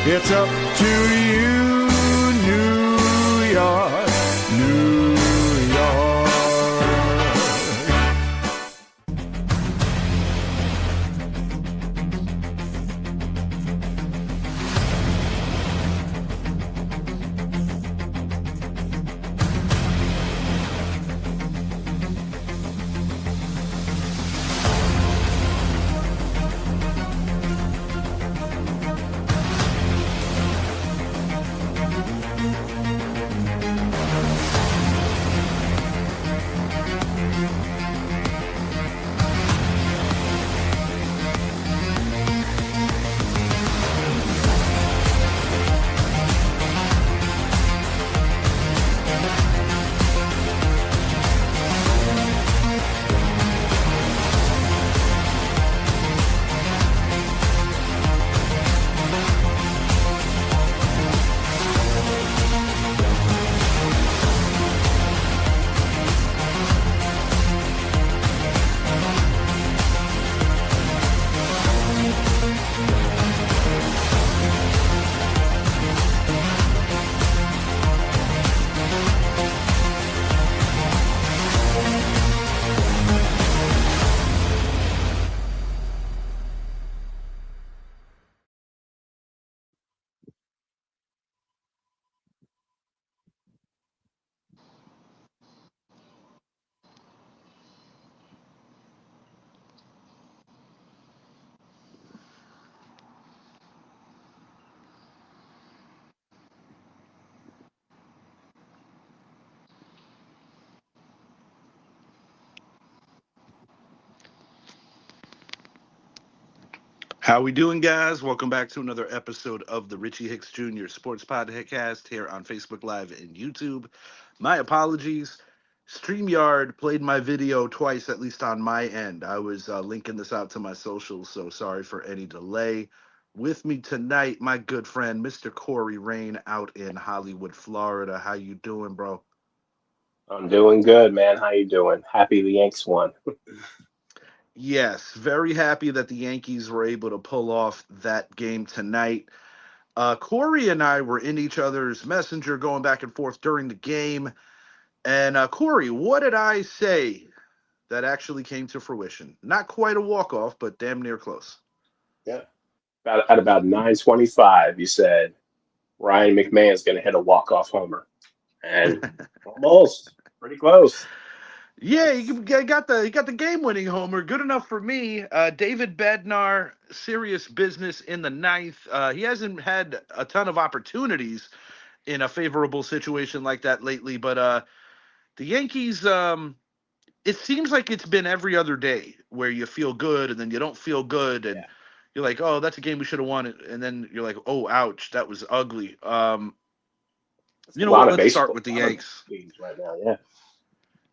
It's up to you, New York, New York. How we doing, guys? Welcome back to another episode of the Richie Hicks Jr. Sports Podcast here on Facebook Live and YouTube. My apologies. StreamYard played my video twice, at least on my end. I was linking this out to my socials, so sorry for any delay. With me tonight, my good friend, Mr. Corey Rain, out in Hollywood, Florida. How you doing, bro? I'm doing good, man. How you doing? Happy the Yanks won. Yes, very happy that the Yankees were able to pull off that game tonight. Corey and I were in each other's messenger going back and forth during the game. And Corey, what did I say that actually came to fruition? Not quite a walk-off, but damn near close. Yeah. At about 9:25, you said Ryan McMahon's going to hit a walk-off homer, and almost pretty close. Yeah, he got the game-winning homer. Good enough for me. David Bednar, serious business in the ninth. He hasn't had a ton of opportunities in a favorable situation like that lately, but the Yankees, it seems like it's been every other day where you feel good and then you don't feel good and Yeah, you're like, oh, that's a game we should have won, and then you're like, oh, ouch, that was ugly. it's a You know what? lot of Let's start baseball, with the a lot of Yanks. games right now. Yeah.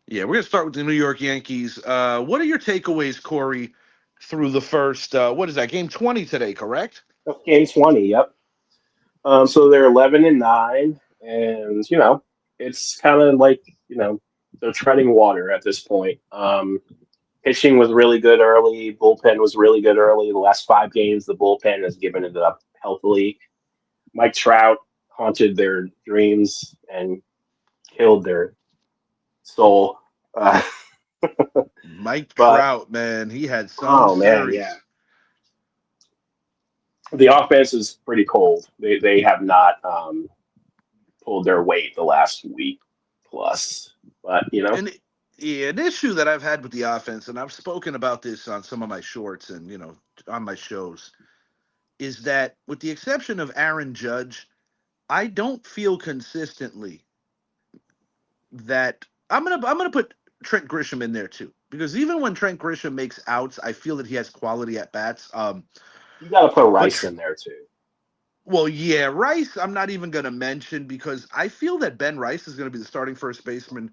Yeah, we're gonna start with the New York Yankees. What are your takeaways, Corey, through the first? What is that? Game 20 today, correct? Game 20. Yep. So they're 11-9, and it's kind of like they're treading water at this point. Pitching was really good early. Bullpen was really good early. The last 5 games, the bullpen has given it up healthily. Mike Trout haunted their dreams and killed their soul. Uh, Mike but Trout, man, he had some oh man, yeah, series. the offense is pretty cold. They have not pulled their weight the last week plus. But And yeah, an issue that I've had with the offense, and I've spoken about this on some of my shorts and on my shows, is that with the exception of Aaron Judge, I don't feel consistently that I'm gonna put Trent Grisham in there too, because even when Trent Grisham makes outs, I feel that he has quality at bats. you got to put But Rice in there too. well, yeah, Rice, I'm not even gonna mention because I feel that Ben Rice is gonna be the starting first baseman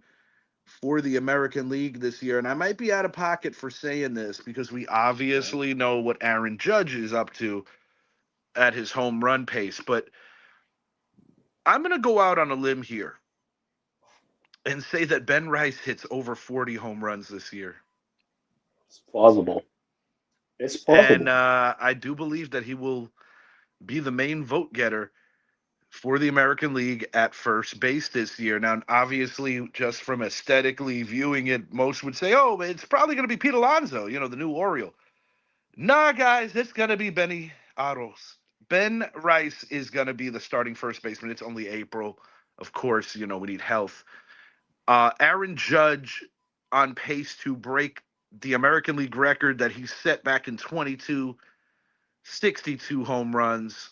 for the American League this year, and I might be out of pocket for saying this because we Right. obviously know what Aaron Judge is up to at his home run pace, but I'm gonna go out on a limb here and say that Ben Rice hits over 40 home runs this year. It's plausible. It's And plausible. I do believe that he will be the main vote getter for the American League at first base this year. Now, obviously, just from aesthetically viewing it, most would say, oh, it's probably going to be Pete Alonso, the new Oriole. Nah, guys, it's going to be Benny Aros. Ben Rice is going to be the starting first baseman. It's only April. Of course, we need health. Aaron Judge on pace to break the American League record that he set back in 22, 62 home runs.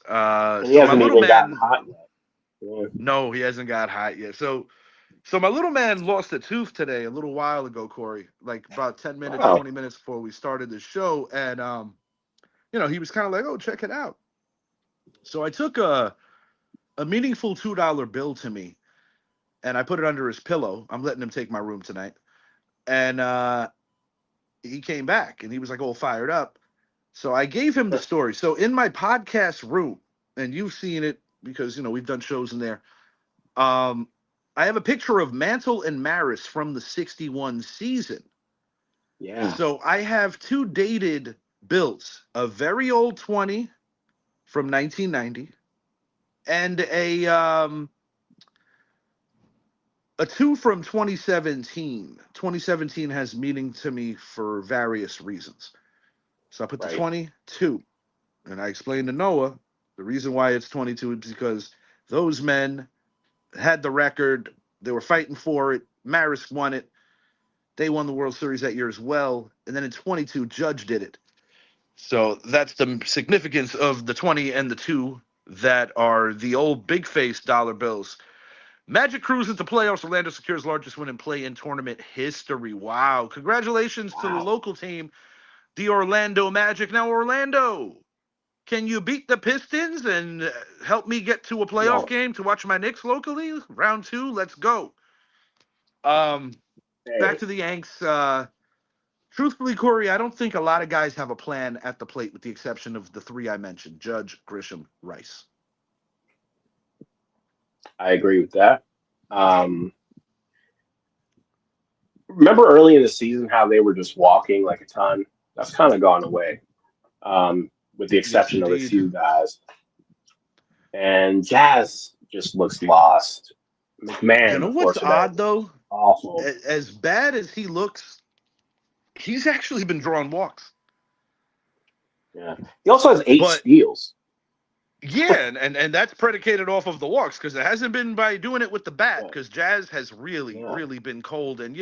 And he So my hasn't little even gotten man, hot yet. Yeah. no, he hasn't got hot yet. So my little man lost a tooth today a little while ago, Corey, like about 10 minutes, Wow. 20 minutes before we started the show. And, he was kind of like, oh, check it out. So I took a meaningful $2 bill to me and I put it under his pillow. I'm letting him take my room tonight. And he came back and he was like all fired up. So I gave him the story. So in my podcast room, and you've seen it because, we've done shows in there. I have a picture of Mantle and Maris from the 61 season. Yeah. So I have two dated bills, a very old 20 from 1990 and a two from 2017. 2017 has meaning to me for various reasons. So I put the Right. 22, and I explained to Noah the reason why it's 22 is because those men had the record. They were fighting for it. Maris won it. They won the World Series that year as well. And then in 22, Judge did it. So that's the significance of the 20 and the 2 that are the old big face dollar bills. Magic cruises the playoffs. Orlando secures largest win in play-in tournament history. Wow. Congratulations to the Wow. local team, the Orlando Magic. Now, Orlando, can you beat the Pistons and help me get to a playoff No. game to watch my Knicks locally? Round 2, let's go. Um, Back Hey. to the Yanks. Truthfully, Corey, I don't think a lot of guys have a plan at the plate with the exception of the 3 I mentioned, Judge, Grisham, Rice. I agree with that. Um, Remember early in the season how they were just walking like a ton? That's kind of gone away, with the Yes, exception of a indeed. few guys. And Jazz just looks lost. You McMahon, know what's unfortunately, odd, though? awful. As bad as he looks, he's actually been drawing walks. Yeah. He also has 8 But steals. yeah, and that's predicated off of the walks because it hasn't been by doing it with the bat Yeah. because Jazz has really, Yeah. really been cold. And,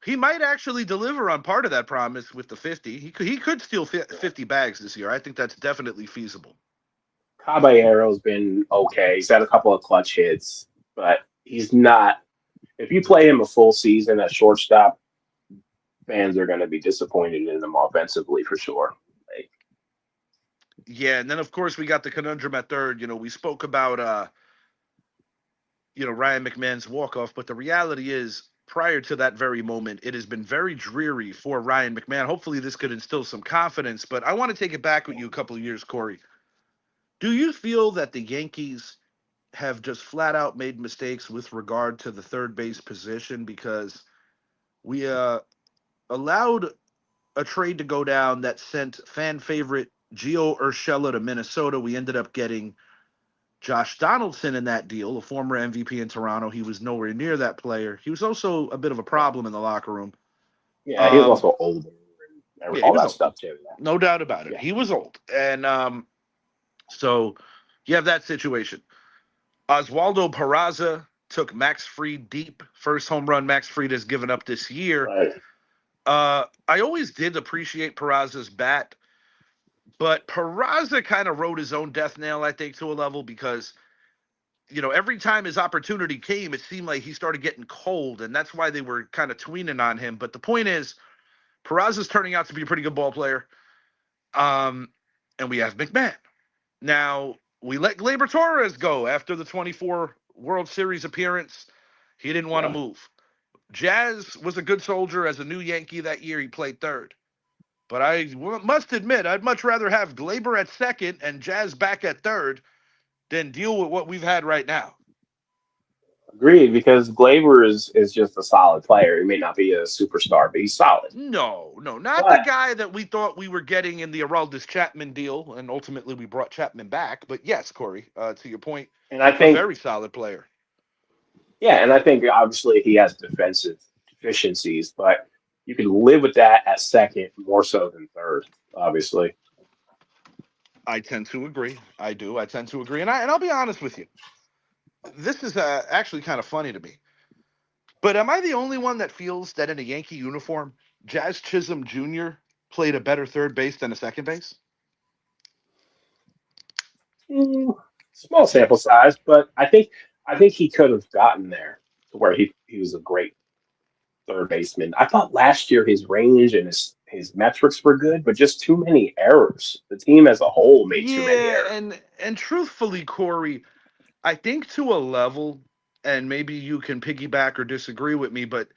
he might actually deliver on part of that promise with the 50. He could steal 50 bags this year. I think that's definitely feasible. Caballero's been okay. He's had a couple of clutch hits, but he's not. If you play him a full season at shortstop, fans are going to be disappointed in him offensively for sure. Like, Yeah, and then of course we got the conundrum at third. We spoke about Ryan McMahon's walk off, but the reality is prior to that very moment, it has been very dreary for Ryan McMahon. Hopefully, this could instill some confidence. But I want to take it back with you a couple of years, Corey. Do you feel that the Yankees have just flat out made mistakes with regard to the third base position because we allowed a trade to go down that sent fan favorite Gio Urshela to Minnesota? We ended up getting Josh Donaldson in that deal, a former MVP in Toronto. He was nowhere near that player. He was also a bit of a yeah, problem in the locker room. yeah, he was Um, also older and yeah, he all was that old. stuff too. No doubt about it. Yeah, He was old. And so you have that situation. Oswaldo Peraza took Max Fried deep. First home run Max Fried has given up this year. right. I always did appreciate Peraza's bat, but Peraza kind of wrote his own death nail, I think, to a level because every time his opportunity came, it seemed like he started getting cold, and that's why they were kind of tweening on him. But the point is, Peraza's turning out to be a pretty good ball player. Um, and we have McMahon. Now, we let Gleyber Torres go after the 24 World Series appearance. He didn't want to Yeah, move. Jazz was a good soldier as a new Yankee that year. He played third. But I must admit, I'd much rather have Glaber at second and Jazz back at third than deal with what we've had right now. Agreed, because Glaber is just a solid player. He may not be a superstar, but he's solid. No, no, not the But guy that we thought we were getting in the Aroldis Chapman deal, and ultimately we brought Chapman back. But yes, Corey, to your point, and I a think very solid player. yeah, and I think obviously he has defensive deficiencies, but you can live with that at second more so than third, obviously. I tend to agree. I do. I tend to agree, and I'll be honest with you. This is actually kind of funny to me. But am I the only one that feels that in a Yankee uniform, Jazz Chisholm Jr. played a better third base than a second base? Mm, small sample size, but I think he could have gotten there to where he was a great third baseman. I thought last year his range and his metrics were good, but just too many errors. The team as a whole made too many Yeah, errors. and truthfully, Corey, I think to a level, and maybe you can piggyback or disagree with me, but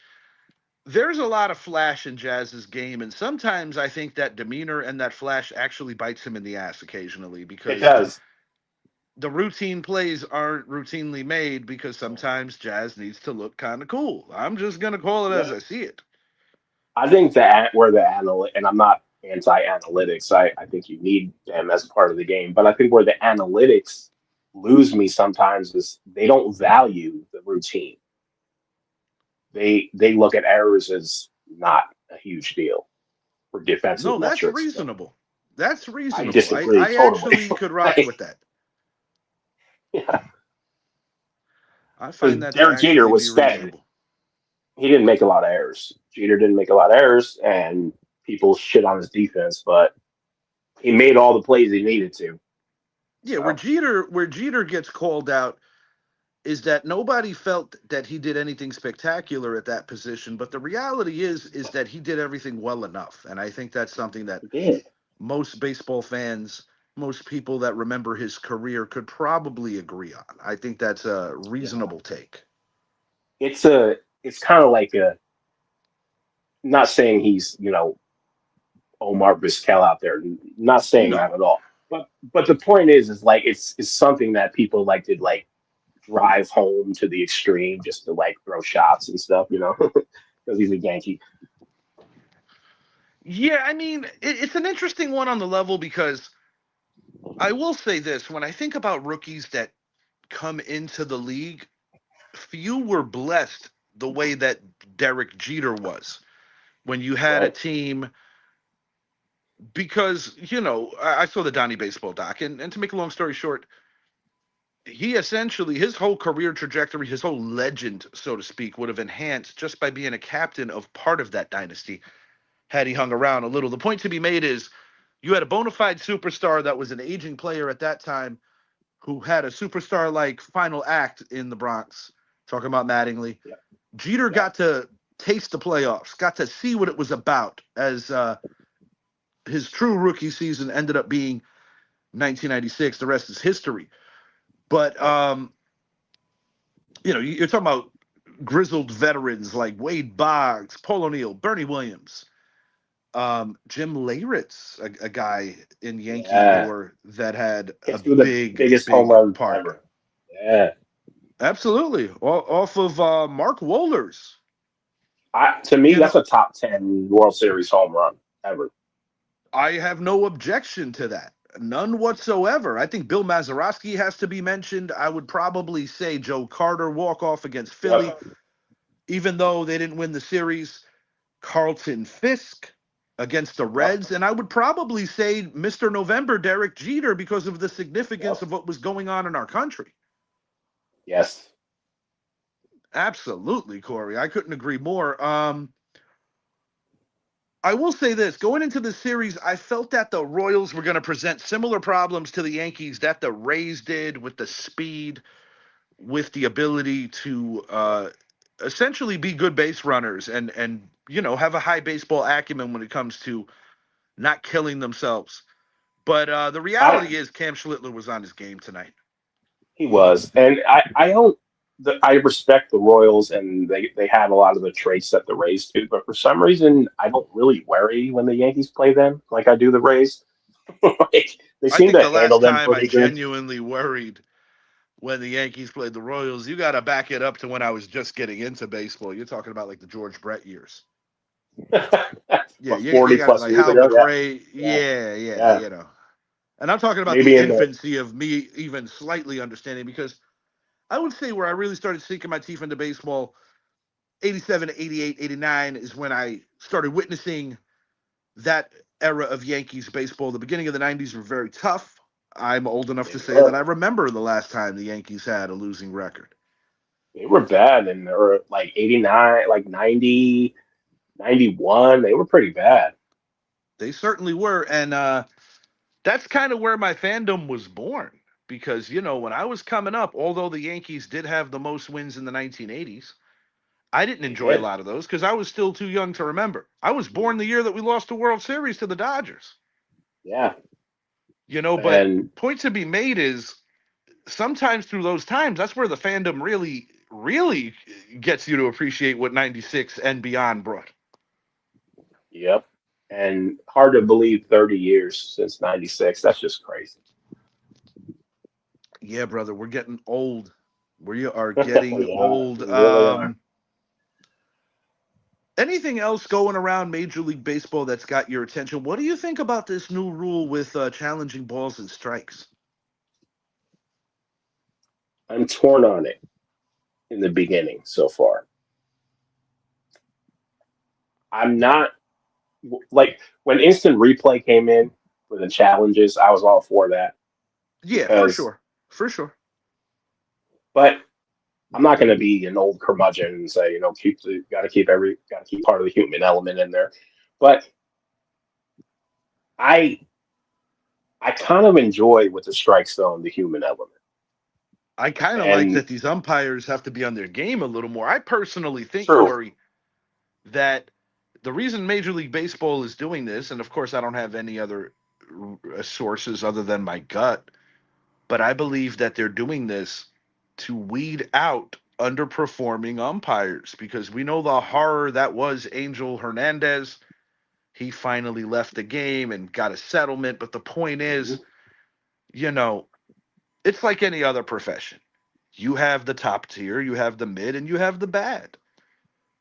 there's a lot of flash in Jazz's game, and sometimes I think that demeanor and that flash actually bites him in the ass occasionally It because does. the routine plays aren't routinely made because sometimes Jazz needs to look kind of cool. I'm just gonna call it as Yeah. I see it. I think that where the and I'm not anti-analytics. I think you need them as part of the game, but I think where the analytics lose me sometimes is they don't value the routine. They look at errors as not a huge deal for defensive No, that's metrics, but reasonable. That's I reasonable. I, disagree I totally. actually could rock with Like, that. yeah, I because find that to Derek Jeter actually was be steady. reasonable. He didn't make a lot of errors. Jeter didn't make a lot of errors, and people shit on his defense, but he made all the plays he needed to. Yeah, where So Jeter gets called out is that nobody felt that he did anything spectacular at that position, but the reality is that he did everything well enough. And I think that's something that he did. most baseball fans, most people that remember his career could probably agree on. I think that's a Yeah. reasonable take. It's kind of like a not saying he's Omar Vizquel out there, not saying that No. at all. But the point is like it's something that people like to like drive home to the extreme just to like throw shots and stuff, because he's a Yankee. Yeah, I mean, it's an interesting one on the level because I will say this when I think about rookies that come into the league, few were blessed the way that Derek Jeter was when you had a Right. team because I saw the Donnie baseball doc, and to make a long story short, he essentially his whole career trajectory, his whole legend, so to speak, would have enhanced just by being a captain of part of that dynasty had he hung around a little. The point to be made is you had a bona fide superstar that was an aging player at that time who had a superstar like final act in the Bronx. Talking about Mattingly, Yep. Jeter Yep. got to taste the playoffs, got to see what it was about as his true rookie season ended up being 1996. The rest is history. But Yep. you're talking about grizzled veterans like Wade Boggs, Paul O'Neill, Bernie Williams, Jim Leyritz, a guy in Yankee Yeah. lore that had a Hits with the big, biggest home big run part. ever. Yeah. Absolutely, off of Mark Wohlers. To me, You that's know, a top 10 World Series home run ever. I have no objection to that. None whatsoever. I think Bill Mazeroski has to be mentioned. I would probably say Joe Carter walk off against Philly, Yep. even though they didn't win the series. Carlton Fisk against the Yep. Reds, and I would probably say Mr. November Derek Jeter because of the significance Yep. of what was going on in our country. Yes. Absolutely, Corey. I couldn't agree more. I will say this going into the series, I felt that the Royals were going to present similar problems to the Yankees that the Rays did with the speed, with the ability to essentially be good base runners and have a high baseball acumen when it comes to not killing themselves. But the I reality is Cam Schlittler was on his game tonight. He was, and I don't. I respect the Royals, and they have a lot of the traits that the Rays do. But for some reason, I don't really worry when the Yankees play them like I do the Rays. Like, they I seem think to the handle last them time I pretty good. genuinely worried when the Yankees played the Royals. You got to back it up to when I was just getting into baseball. You're talking about like the George Brett years. Yeah, What, you 40 got plus like years Hal ago? Yeah. McRae. Yeah. Yeah, yeah, Yeah. you know. And I'm talking about the Maybe in the, infancy of me even slightly understanding because I would say where I really started sinking my teeth into baseball, 87, 88, 89 is when I started witnessing that era of Yankees baseball. The beginning of the 90s were very tough. I'm old enough they to say that were. I remember the last time the Yankees had a losing record. They were bad in or like 89, like 90, 91. They were pretty bad. They certainly were. And that's kind of where my fandom was born. Because, when I was coming up, although the Yankees did have the most wins in the 1980s, I didn't They enjoy a did. lot of those because I was still too young to remember. I was born the year that we lost the World Series to the Dodgers. Yeah. But And point to be made is sometimes through those times, that's where the fandom really, really gets you to appreciate what 96 and beyond brought. yep. And hard to believe 30 years since 96. That's just crazy. Yeah, brother, we're getting old. We are getting We are. old. We really are. Anything else going around Major League Baseball that's got your attention? What do you think about this new rule with challenging balls and strikes? I'm torn on it in the beginning so far. I'm not like when instant replay came in for the challenges, I was all for that Yeah, for because, sure. For sure. but I'm not going to be an old curmudgeon and say, got to keep part of the human element in there. But I I kind of enjoy with the strike zone the human element. I kind of like And that these umpires have to be on their game a little more. I personally think, true, Corey, that the reason Major League Baseball is doing this, and of course, I don't have any other sources other than my gut, but I believe that they're doing this to weed out underperforming umpires because we know the horror that was Angel Hernandez. He finally left the game and got a settlement. But the point is, mhm, you know, it's like any other profession. You have the top tier, you have the mid, and you have the bad.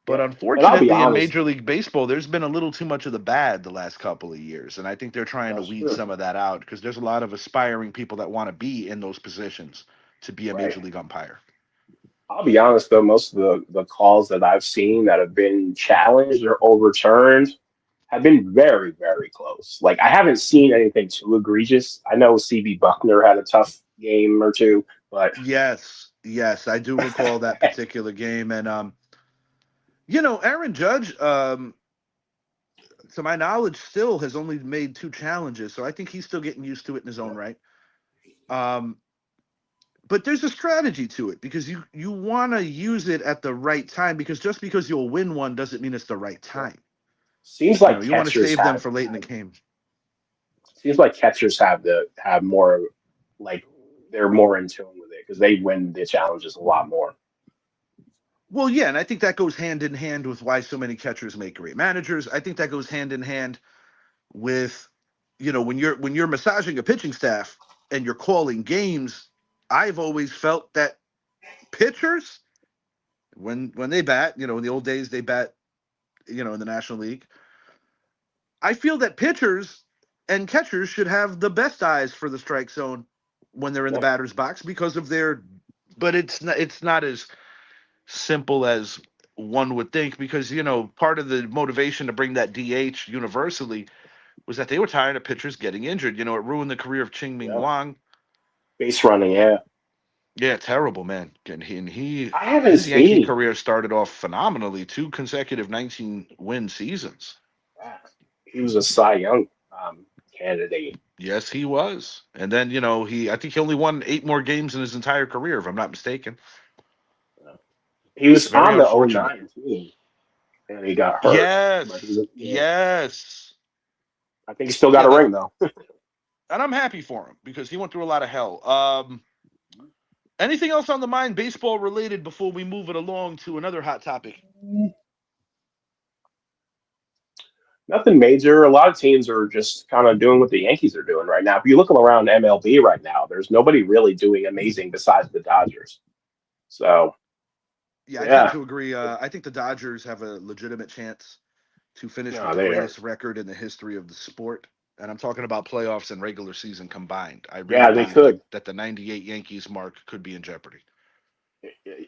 But yeah. And I'll be unfortunately, in honest, Major League Baseball, there's been a little too much of the bad the last couple of years. And I think they're trying to that's weed true, some of that out because there's a lot of aspiring people that want to be in those positions to be a right? Major League umpire. I'll be honest though, most of the calls that I've seen that have been challenged or overturned have been very, very close. Like I haven't seen anything too egregious. I know CB Buckner had a tough game or two, but Yes, yes, I do recall that particular game. And, Aaron Judge, to my knowledge, still has only made two challenges. So I think he's still getting used to it in his own right. Um, but there's a strategy to it because you want to use it at the right time because just because you'll win one doesn't mean it's the right yeah. time. Seems You know, like you want to catchers save them have for late in the game. seems like catchers have more like they're more in tune with it because they win the challenges a lot more. Well, yeah, and I think that goes hand in hand with why so many catchers make great managers. I think that goes hand in hand with, when you're massaging a pitching staff and you're calling games. I've always felt that pitchers, when they bat, in the old days they bat, in the National League. I feel that pitchers and catchers should have the best eyes for the strike zone when they're in the Yeah, batter's box because of their. But it's not as simple as one would think because part of the motivation to bring that DH universally was that they were tired of pitchers getting injured. It ruined the career of Ching Ming yeah. Wang. Base running, yeah. Yeah, terrible man. And I haven't his Yankee seen career started off phenomenally. Two consecutive 19-win seasons. that. He was a Cy Young candidate. Yes, he was. And then, I think he only won 8 more games in his entire career, if I'm not mistaken. Uh, He was Very on the unfortunate. '09 team and he got hurt. But Yes. yeah, Yes. I think he still got Yeah, a that ring though. and I'm happy for him because he went through a lot of hell. Anything else on the mind baseball related before we move it along to another hot topic? Nothing major. A lot of teams are just kind of doing what the Yankees are doing right now. If you look around MLB right now, there's nobody really doing amazing besides the Dodgers. So Yeah, I tend yeah, to agree. I think the Dodgers have a legitimate chance to finish with no, the they are. greatest record in the history of the sport. And I'm talking about playoffs and regular season combined. I really Yeah, they believe that could. the 98 Yankees mark could be in jeopardy.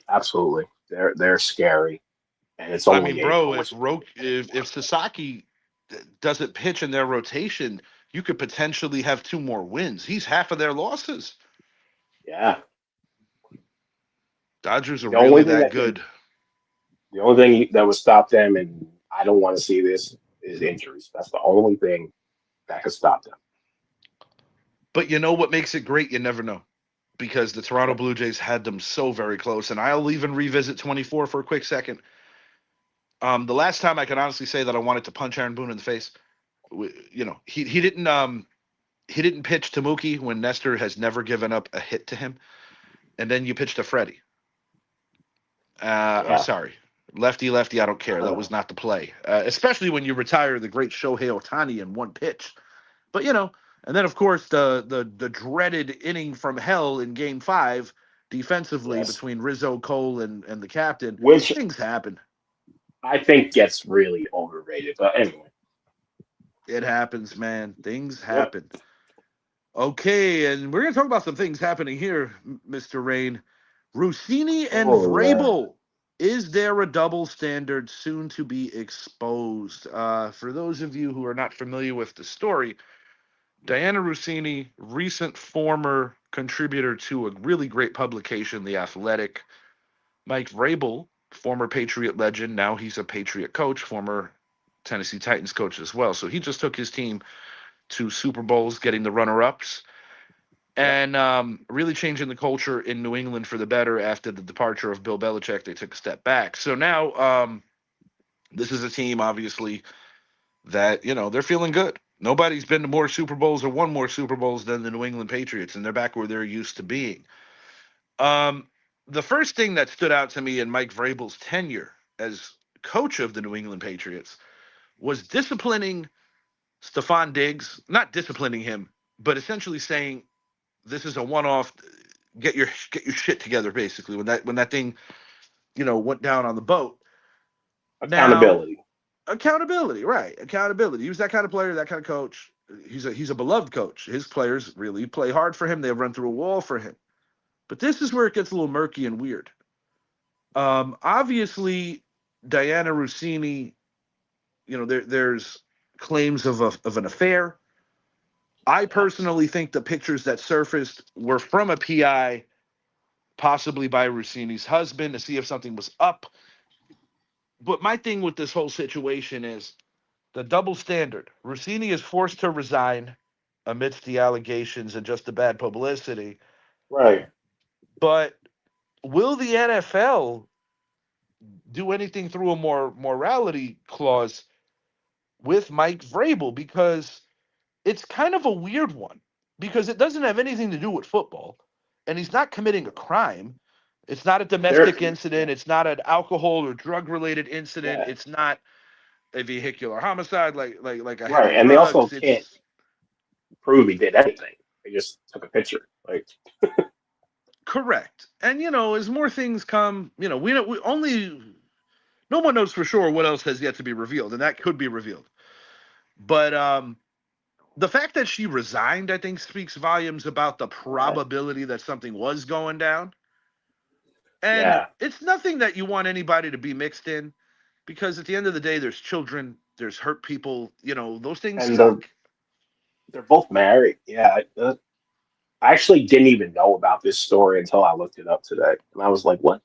Absolutely. They're scary, and it's I only mean, April, bro, which is if Sasaki doesn't pitch in their rotation, you could potentially have two more wins. He's half of their losses. yeah. Dodgers are The only really thing that that can good. the only thing that would stop them, and I don't want to see this, is injuries. That's the only thing that could stop them. But you know what makes it great? You never know. Because the Toronto Yep. Blue Jays had them so very close. And I'll even revisit 24 for a quick second. The last time I can honestly say that I wanted to punch Aaron Boone in the face, he didn't pitch to Mookie when Nestor has never given up a hit to him, and then you pitched to Freddie. I'm Yeah. sorry, lefty lefty. I don't care. That was not the play, especially when you retire the great Shohei Ohtani in one pitch. But and then of course the dreaded inning from hell in Game 5 defensively Yes. between Rizzo, Cole, and the captain. Which Things happen. I think gets really overrated. But anyway. It happens, man. Things Yep. happen. Okay, and we're gonna talk about some things happening here, Mr. Rain. Rossini and Oh yeah. Vrabel. Is there a double standard soon to be exposed? For those of you who are not familiar with the story, Diana Rossini, recent former contributor to a really great publication, The Athletic. Mike Vrabel, former Patriot legend, now he's a Patriot coach, former Tennessee Titans coach as well. So he just took his team to Super Bowls, getting the runner-ups, Yep. and really changing the culture in New England for the better after the departure of Bill Belichick. They took a step back. So now this is a team, obviously, that they're feeling good. Nobody's been to more Super Bowls or won more Super Bowls than the New England Patriots, and they're back where they're used to being. Um, the first thing that stood out to me in Mike Vrabel's tenure as coach of the New England Patriots was disciplining Stephon Diggs, not disciplining him, but essentially saying this is a one-off. Get your shit together, basically. When that thing went down on the boat. Now Accountability. accountability, right? Accountability. He was that kind of player, that kind of coach. He's a beloved coach. His players really play hard for him. They run through a wall for him. But this is where it gets a little murky and weird. Obviously, Diana Rossini. There's claims of an affair. I Yes. personally think the pictures that surfaced were from a PI, possibly by Rossini's husband, to see if something was up. But my thing with this whole situation is the double standard. Rossini is forced to resign amidst the allegations and just the bad publicity. Right. But will the NFL do anything through a more morality clause with Mike Vrabel? Because it's kind of a weird one because it doesn't have anything to do with football, and he's not committing a crime. It's not a There. domestic incident. It's not an alcohol or drug related incident. Yeah. It's not a vehicular homicide like a Right. heavy And they also drugs. can't It's prove he did anything. They just took a picture. Like. correct. And as more things come, we only no one knows for sure what else has yet to be revealed, and that could be revealed. But the fact that she resigned, I think, speaks volumes about the Yeah. probability that something was going down. And Yeah. it's nothing that you want anybody to be mixed in because at the end of the day, there's children, there's hurt people, those things And they're suck. they're both married. Yeah. I actually didn't even know about this story until I looked it up today, and I was like, "What?"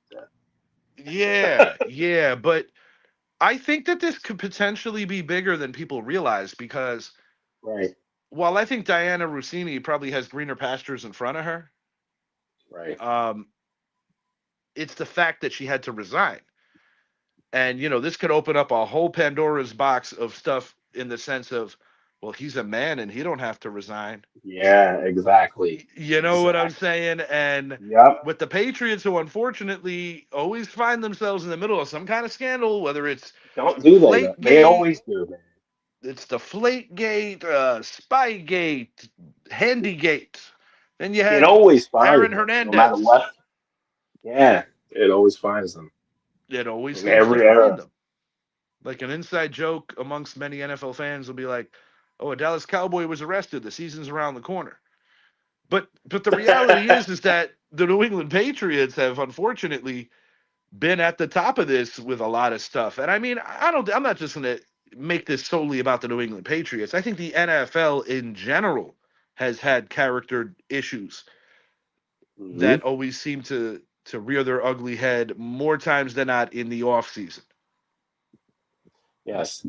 Yeah, yeah. But I think that this could potentially be bigger than people realize because Right. while I think Diana Rossini probably has greener pastures in front of her, Right. um, it's the fact that she had to resign. And this could open up a whole Pandora's box of stuff in the sense of, well, he's a man and he don't have to resign. Yeah. Exactly. You know what I'm Exactly. saying? And Yep. with the Patriots, who unfortunately always find themselves in the middle of some kind of scandal, whether it's Don't do they though? Deflate They Gate, always do, man. it's Deflategate, Spygate, Handygate. Then you It had always finds Aaron them, no matter Hernandez. what. Yeah, it always finds them It always in seems to every find era. them. Like an inside joke amongst many NFL fans will be like, "Oh, a Dallas Cowboy was arrested. The season's around the corner." But the reality is that the New England Patriots have unfortunately been at the top of this with a lot of stuff. And I mean, I'm not just going to make this solely about the New England Patriots. I think the NFL in general has had character issues Hmm. that always seem to rear their ugly head more times than not in the offseason. Yes,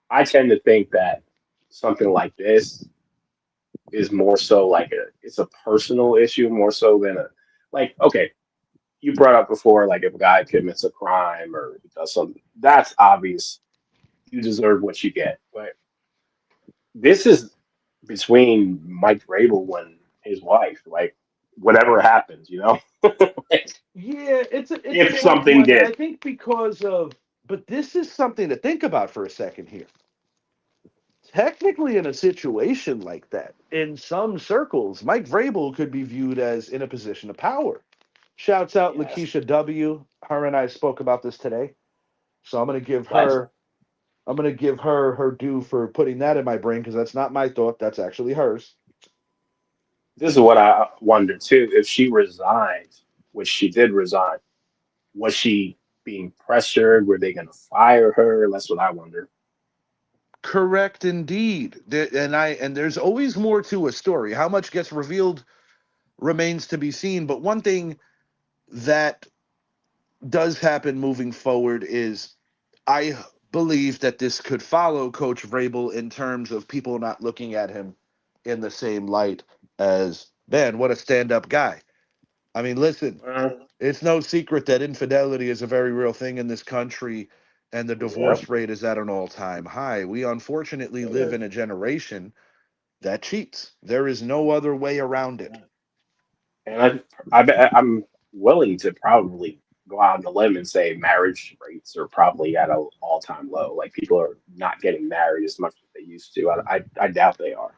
I tend to think that something like this is more so like it's a personal issue more so than a like. Okay, you brought up before like if a guy commits a crime or he does something, that's obvious. You deserve what you get. But this is between Mike Vrabel and his wife. Like whatever happens, like, Yeah, it's an if odd something one, and did. I think because of, but this is something to think about for a second here. Technically, in a situation like that, in some circles, Mike Vrabel could be viewed as in a position of power. Shouts out Yes, Lakeisha W. Her and I spoke about this today, so legend. I'm gonna give her her due for putting that in my brain because that's not my thought. That's actually hers. This is what I wonder too. If she resigned, which she did resign, was she being pressured? Were they going to fire her? That's what I wonder. Correct, indeed. And there's always more to a story. How much gets revealed remains to be seen. But one thing that does happen moving forward is I believe that this could follow Coach Vrabel in terms of people not looking at him in the same light as, man, what a stand up guy. I mean, listen, Uh, it's no secret that infidelity is a very real thing in this country, and the yeah, divorce rate is at an all time high. We unfortunately it live is. in a generation that cheats. There is no other way around it. Yeah. And I'm willing to probably go out on the limb and say marriage rates are probably at an all-time low. Like people are not getting married as much as they used to. I doubt they are.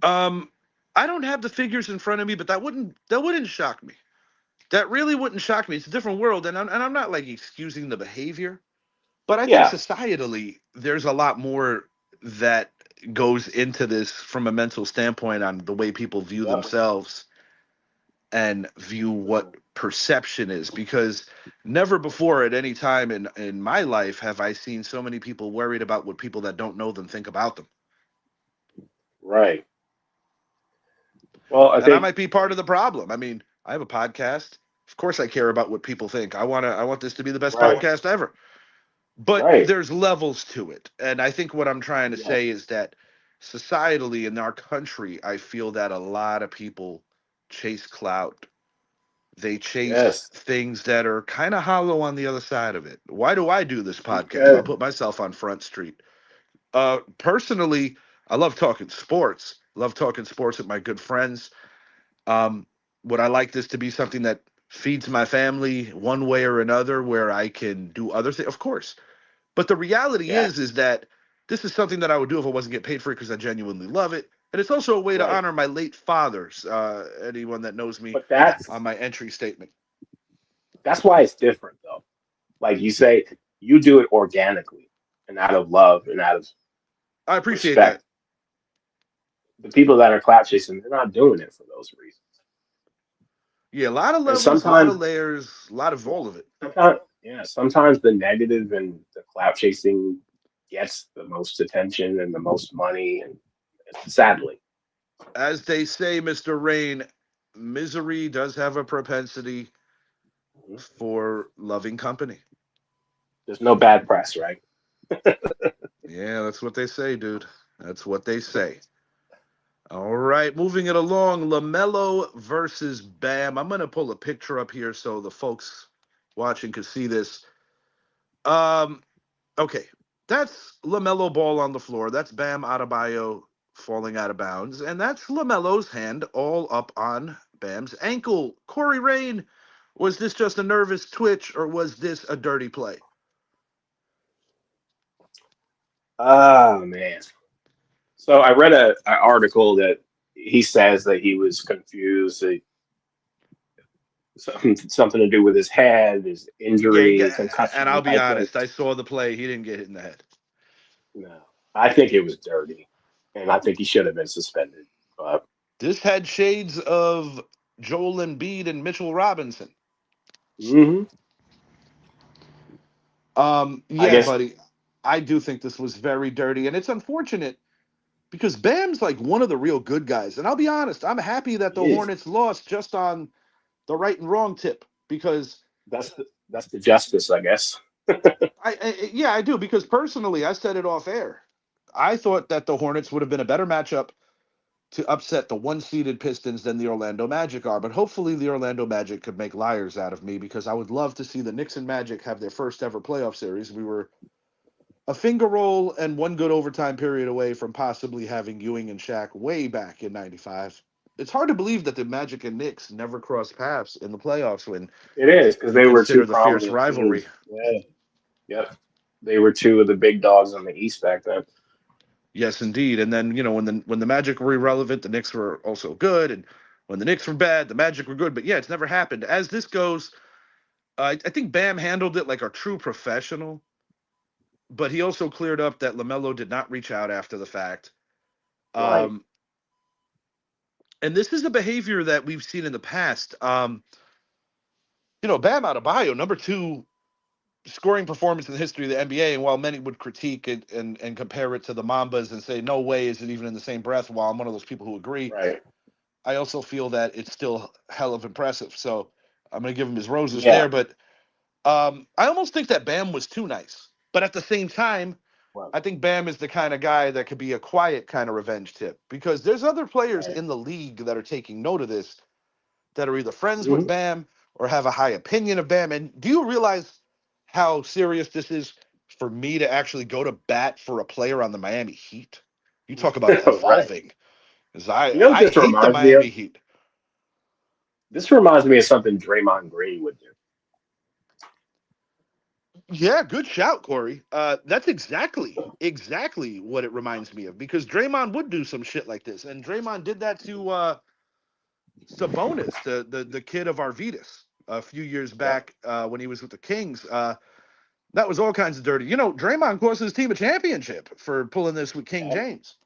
Um, I don't have the figures in front of me, but that wouldn't shock me. That really wouldn't shock me. It's a different world, and I'm not like excusing the behavior, but I think Yeah. societally there's a lot more that goes into this from a mental standpoint on the way people view Yep. themselves and view what perception is because never before at any time in my life have I seen so many people worried about what people that don't know them think about them. Right. Well, I And I think might be part of the problem. I mean, I have a podcast. Of course I care about what people think. I want this to be the best right. podcast ever. But Right. there's levels to it. And I think what I'm trying to Yes. say is that societally in our country, I feel that a lot of people chase clout. They chase Yes. things that are kind of hollow on the other side of it. Why do I do this podcast? I'll Because put myself on Front Street. Personally, I love talking sports. Love talking sports with my good friends. Um, would I like this to be something that feeds my family one way or another, where I can do other things? Of course. But the reality yes. is that this is something that I would do if I wasn't getting paid for it because I genuinely love it. And it's also a way to Right. honor my late fathers. Anyone that knows me But that's on my entry statement. that's why it's different though. Like you say, you do it organically and out of love and out of I appreciate that. respect. The people that are clout chasing, they're not doing it for those reasons. Yeah, a lot of And levels, a lot of sometimes, layers, a lot of all of it. sometimes the negative and the clout chasing gets the most attention and the most money, and sadly, As they say, Mr. Rain, misery does have a propensity mhm, for loving company. there's no bad press, right? Yeah, that's what they say, dude. That's what they say. All right, moving it along. LaMelo versus Bam. I'm gonna pull a picture up here so the folks watching can see this. Um, okay, that's LaMelo ball on the floor. That's Bam Adebayo falling out of bounds, and that's LaMelo's hand all up on Bam's ankle. Corey Rain, was this just a nervous twitch or was this a dirty play? Oh man. So I read an article that he says that he was confused, something to do with his head, his Yeah, injury, and concussion. I'll be I think honest. I saw the play. He didn't get hit in the head. no, I think it was dirty, and I think he should have been suspended. But This had shades of Joel Embiid and Mitchell Robinson. hmm I Yeah, guess buddy. I do think this was very dirty, and it's unfortunate because Bam's like one of the real good guys. And I'll be honest, I'm happy that he the is. Hornets lost just on the right and wrong tip because That's the justice, I guess. yeah, I do because personally, I said it off air. I thought that the Hornets would have been a better matchup to upset the one-seeded Pistons than the Orlando Magic are, but hopefully the Orlando Magic could make liars out of me because I would love to see the Knicks and Magic have their first ever playoff series. We were a finger roll and one good overtime period away from possibly having Ewing and Shaq way back in '95. It's hard to believe that the Magic and Knicks never crossed paths in the playoffs when It is because you they were two consider the fierce prominent rivalry. teams. Yeah. Yep. They were two of the big dogs in the East back then. Yes, indeed. And then when the Magic were irrelevant, the Knicks were also good, and when the Knicks were bad, the Magic were good. But yeah, it's never happened. As this goes, I think Bam handled it like a true professional, but he also cleared up that LaMelo did not reach out after the fact. Right. Um, and this is a behavior that we've seen in the past. Bam Adebayo, number two scoring performance in the history of the NBA. And while many would critique it and compare it to the Mambas and say, no way is it even in the same breath, while I'm one of those people who agree, Right. I also feel that it's still hell of impressive. So I'm going to give him his roses Yeah. there. But I almost think that Bam was too nice. But at the same time, Well, I think Bam is the kind of guy that could be a quiet kind of revenge tip because there's other players right. in the league that are taking note of this that are either friends with hmm Bam or have a high opinion of Bam. And do you realize how serious this is for me to actually go to bat for a player on the Miami Heat? You talk about right. evolving. 'Cause You know what I this hate the reminds me Miami of? Heat. This reminds me of something Draymond Green would do. Yeah, good shout, Corey. That's exactly what it reminds me of because Draymond would do some shit like this, and Draymond did that to Sabonis, the kid of Arvidas, a few years Yep. back when he was with the Kings. That was all kinds of dirty. Draymond cost his team a championship for pulling this with King Okay. James.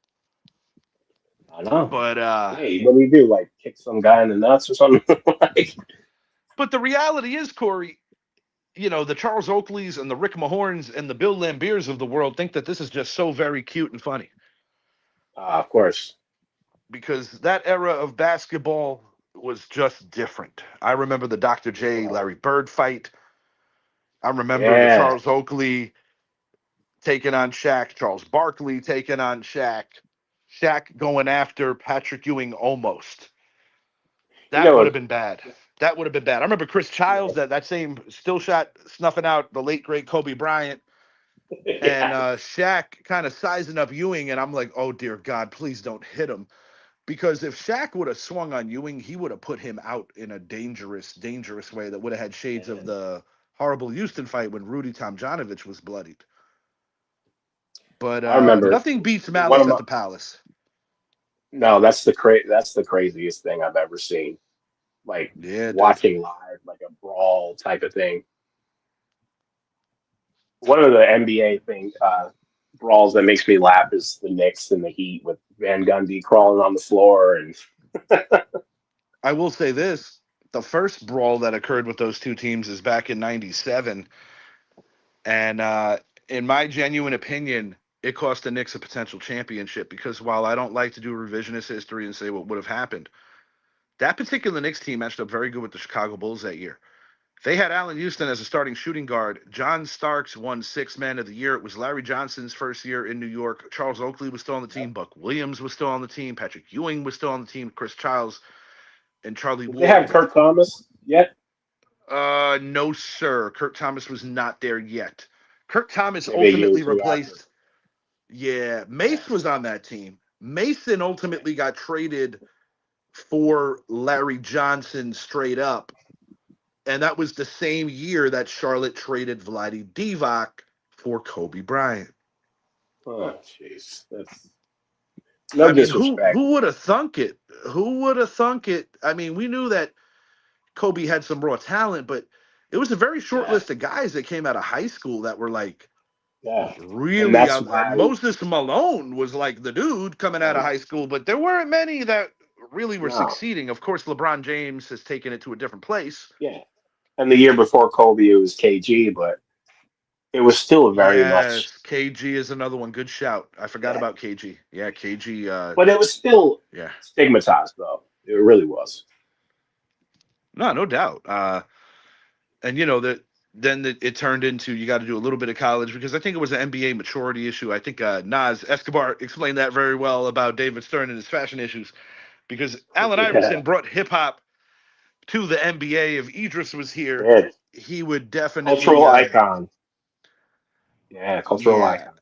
I know. But Yeah. What do you do? Like kick some guy in the nuts or something? like, but the reality is, Corey, the Charles Oakleys and the Rick Mahorns and the Bill Lambiers of the world think that this is just so very cute and funny of course. because that era of basketball was just different. I remember the Dr. J. Right. Larry Bird fight. I remember the Yeah. Charles Oakley taking on Shaq, Charles Barkley taking on Shaq, Shaq going after Patrick Ewing almost. You That know would have what? been bad. That would have been bad. I remember Chris Childs, Yeah. that same still shot snuffing out the late great Kobe Bryant and yeah. Shaq kind of sizing up Ewing, and I'm like, oh dear God, please don't hit him. Because if Shaq would have swung on Ewing, he would have put him out in a dangerous, dangerous way that would have had shades of Man. the horrible Houston fight when Rudy Tomjanovich was bloodied. But I remember nothing beats one Malice of at my. the Palace. No, that's the craziest thing I've ever seen. Like Yeah, dude. watching live, like a brawl type of thing. One of the NBA brawls that makes me laugh is the Knicks and the Heat with Van Gundy crawling on the floor and I will say this. The first brawl that occurred with those two teams is back in '97. And in my genuine opinion, it cost the Knicks a potential championship because while I don't like to do revisionist history and say what would have happened, that particular Knicks team matched up very good with the Chicago Bulls that year. They had Allen Houston as a starting shooting guard. John Starks won Sixth Man of the Year. It was Larry Johnson's first year in New York. Charles Oakley was still on the team. Yep. Buck Williams was still on the team. Patrick Ewing was still on the team. Chris Childs and Charlie Did they have Ward. Kirk Thomas yet? No, sir. Kurt Thomas was not there yet. Kurt Thomas Maybe a year or ultimately two after. replaced. Yeah, Yeah. Mace was on that team. Mason ultimately got traded for Larry Johnson straight up, and that was the same year that Charlotte traded Vlade Divac for Kobe Bryant. Oh, jeez, that's I no mean, disrespect. who would have thunk it? Who would have thunk it? I mean, we knew that Kobe had some raw talent, but it was a very short Yeah, list of guys that came out of high school that were like yeah, and really that's on. why. Moses Malone was like the dude coming out of Right. high school, but there weren't many that really were No. succeeding. Of course, LeBron James has taken it to a different place. Yeah. And the year before Kobe, it was KG, but it was still very much. Yes, KG is another one. Good shout. I forgot Yeah. about KG. Yeah, KG. But it was still Yeah, stigmatized, though. It really was. no doubt. And that then it turned into you got to do a little bit of college because I think it was an NBA maturity issue. I think Nas Escobar explained that very well about David Stern and his fashion issues because Allen Yeah. Iverson brought hip hop to the NBA. If Idris was here, Did. he would definitely, Cultural icon. Yeah, cultural yeah, icon.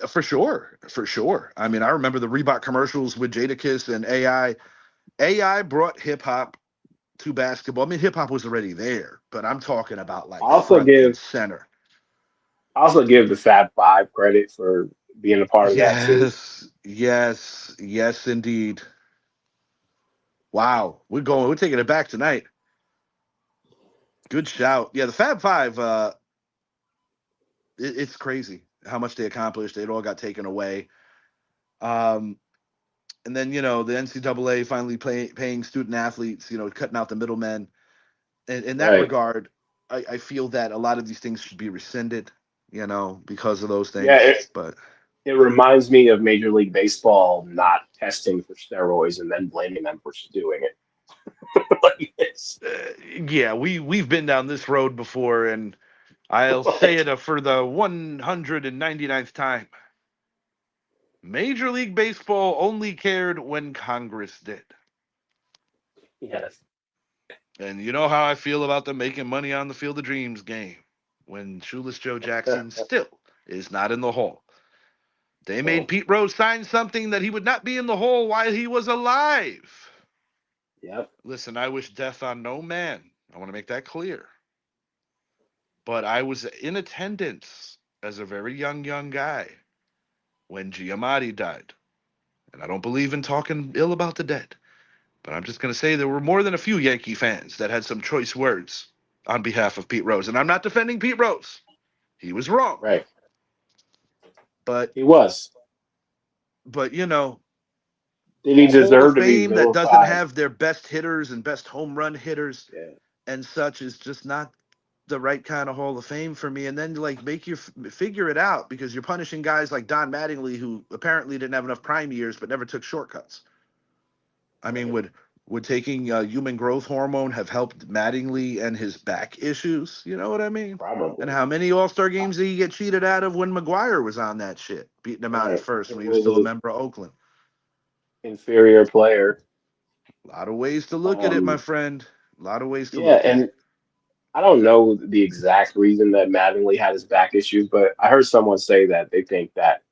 for sure, for sure. I mean, I remember the Reebok commercials with Jadakiss and AI. AI brought hip hop to basketball. I mean, hip hop was already there, but I'm talking about I like also front and give center. I also give the Fab Five credit for being a part of that too. Yes, yes, yes, indeed. Wow, we're taking it back tonight. Good shout. Yeah, the Fab Five. It's crazy how much they accomplished. It all got taken away. Um, and then the NCAA finally paying student athletes. Cutting out the middlemen. And in that Right. regard, I feel that a lot of these things should be rescinded. Because of those Yeah, things. But it reminds me of Major League Baseball not testing for steroids and then blaming them for doing it. Like it's yeah, we've been down this road before, and I'll say like it for the 199th time. Major League Baseball only cared when Congress did. yes. And you know how I feel about them making money on the Field of Dreams game when Shoeless Joe Jackson still is not in the Hall. They made Oh, Pete Rose sign something that he would not be in the Hall while he was alive. yep. Listen, I wish death on no man. I want to make that clear. But I was in attendance as a very young guy when Giamatti died. And I don't believe in talking ill about the dead. But I'm just going to say there were more than a few Yankee fans that had some choice words on behalf of Pete Rose. And I'm not defending Pete Rose. He was wrong. Right. But He was. but Did he a Hall of deserve to be Fame that doesn't vilified? have their best hitters and best home run hitters Yeah. and such is just not the right kind of Hall of Fame for me. And then like make you figure it out because you're punishing guys like Don Mattingly who apparently didn't have enough prime years but never took shortcuts. I mean, Right. would taking human growth hormone have helped Mattingly and his back issues? You know what I mean? And Probably. how many All Star games did he get cheated out of when McGuire was on that shit, beating him out at Right. first It when he was was still a an member of Oakland? inferior player. A lot of ways to look at it, my Um. friend. A lot of ways to Yeah, look at and it. I don't know the exact reason that Mattingly had his back issues, but I heard someone say that they think that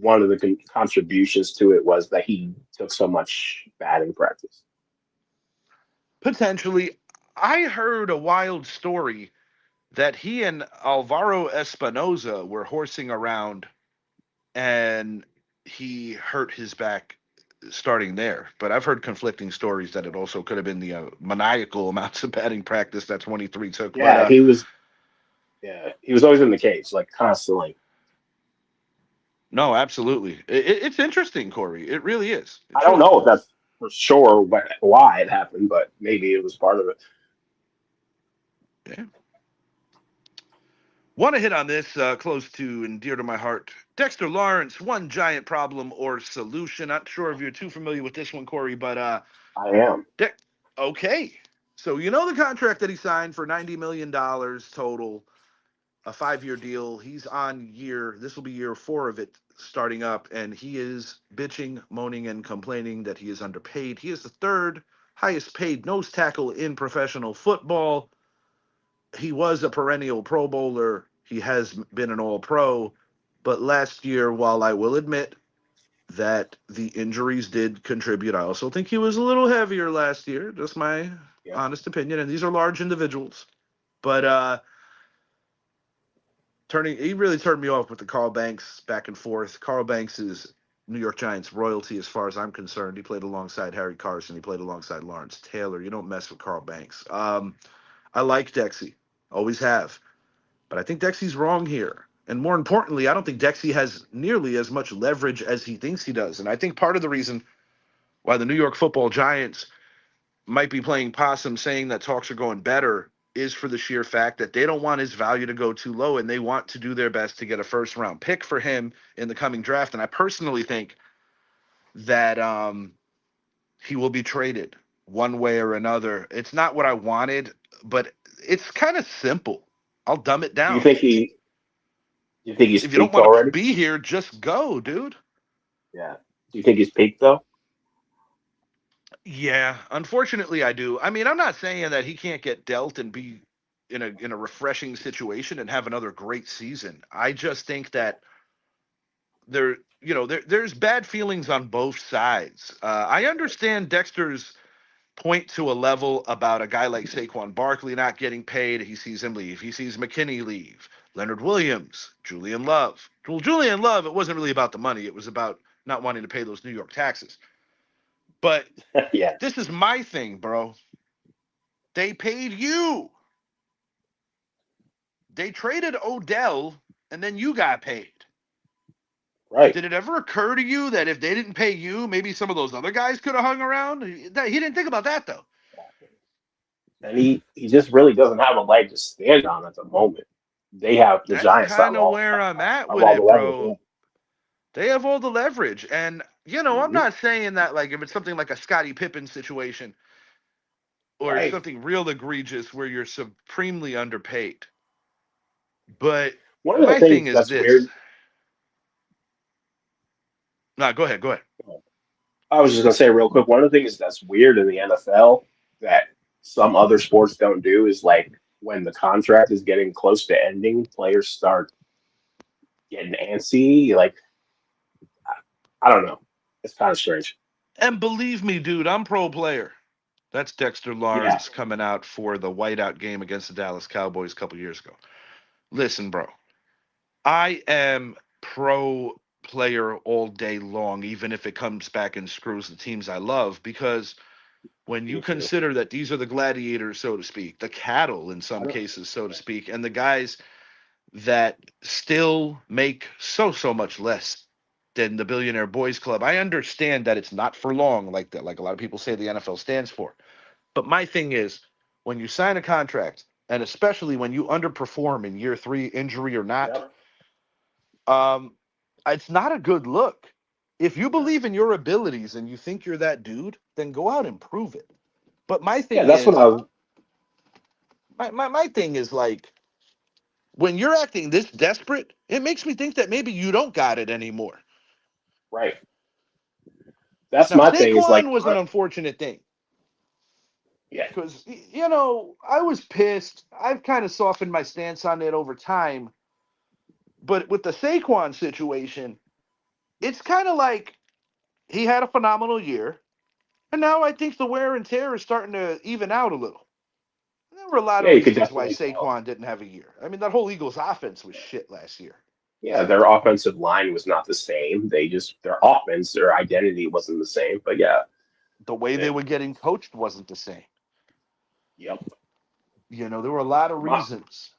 one of the contributions to it was that he took so much batting practice. Potentially, I heard a wild story that he and Alvaro Espinoza were horsing around and he hurt his back starting there. But I've heard conflicting stories that it also could have been the maniacal amounts of batting practice that 23 took. But Yeah, he was. Yeah, he was always in the cage, like constantly. no, absolutely. It's interesting, Corey. It really is. It I don't truly know if is. that's for sure why it happened, but maybe it was part of it. Yeah. Want to hit on this close to and dear to my heart. Dexter Lawrence, one giant problem or solution. Not sure if you're too familiar with this one, Corey, but I am. De- okay. So the contract that he signed for $90 million total, a 5-year deal. He's on year. This will be year 4 of it starting up, and he is bitching, moaning, and complaining that he is underpaid. He is the third highest paid nose tackle in professional football. He was a perennial Pro Bowler. He has been an All Pro, but last year, while I will admit that the injuries did contribute, I also think he was a little heavier last year. Just my Yep. honest opinion, and these are large individuals. But He really turned me off with the Carl Banks back and forth. Carl Banks is New York Giants royalty as far as I'm concerned. He played alongside Harry Carson. He played alongside Lawrence Taylor. You don't mess with Carl Banks. I like Dexy, always have, but I think Dexy's wrong here. And more importantly, I don't think Dexy has nearly as much leverage as he thinks he does. And I think part of the reason why the New York Football Giants might be playing possum, saying that talks are going better, is for the sheer fact that they don't want his value to go too low and they want to do their best to get a first round pick for him in the coming draft. And I personally think that he will be traded one way or another. It's not what I wanted, but it's kind of simple. I'll dumb it Do you down. think he? Do you think he's If you don't peaked want to already? be here, just go, dude. Yeah. Do you think he's peaked though? Yeah, unfortunately, I do. I mean, I'm not saying that he can't get dealt and be in a refreshing situation and have another great season. I just think that there's bad feelings on both sides. I understand Dexter's point to a level about a guy like Saquon Barkley not getting paid. He sees him leave. He sees McKinney leave. Leonard Williams, Julian Love. Well, Julian Love, it wasn't really about the money. It was about not wanting to pay those New York taxes. But Yeah. this is my thing, bro. They paid you. They traded Odell, and then you got paid. Right. Did it ever occur to you that if they didn't pay you, maybe some of those other guys could have hung around? He didn't think about that, though. And he just really doesn't have a leg to stand on at the moment. They have the That's Giants kind of where I'm at have with all the it, leverage. bro. Yeah. They have all the leverage. And, I'm Hmm. not saying that, like, if it's something like a Scottie Pippen situation or Right. something real egregious where you're supremely underpaid. But One of the my thing things is that's this. weird. No, go ahead. Go ahead. I was just gonna say real quick. One of the things that's weird in the NFL that some other sports don't do is like when the contract is getting close to ending, players start getting antsy. Like I don't know. It's kind of strange. And believe me, dude, I'm pro player. That's Dexter Yeah. Lawrence coming out for the whiteout game against the Dallas Cowboys a couple years ago. Listen, bro, I am pro player all day long, even if it comes back and screws the teams I love, because when you Me too. consider that these are the gladiators, so to speak, the cattle in I some don't, cases, so to yeah. speak, and the guys that still make so much less than the billionaire boys club, I understand that it's not for long, like that, like a lot of people say the NFL stands for. But my thing is, when you sign a contract, and especially when you underperform in year three, injury or not, Yep. um, it's not a good look. If you believe in your abilities and you think you're that dude, then go out and prove it. But my Yeah, thing that's what is, I was. my thing is like, when you're acting this desperate, it makes me think that maybe you don't got it anymore. Right. That's Now, my thing. Is like, Saquon was an unfortunate thing yeah, because, I was pissed. I've kind of softened my stance on it over time. But with the Saquon situation, it's kind of like he had a phenomenal year. And now I think the wear and tear is starting to even out a little. There were a lot yeah, of you could reasons why definitely tell. Saquon didn't have a year. I mean, that whole Eagles offense was shit last year. Yeah, their offensive line was not the same. They just their offense, their identity wasn't the same. But yeah, The way they it, were getting coached wasn't the same. yep. There were a lot of My, reasons.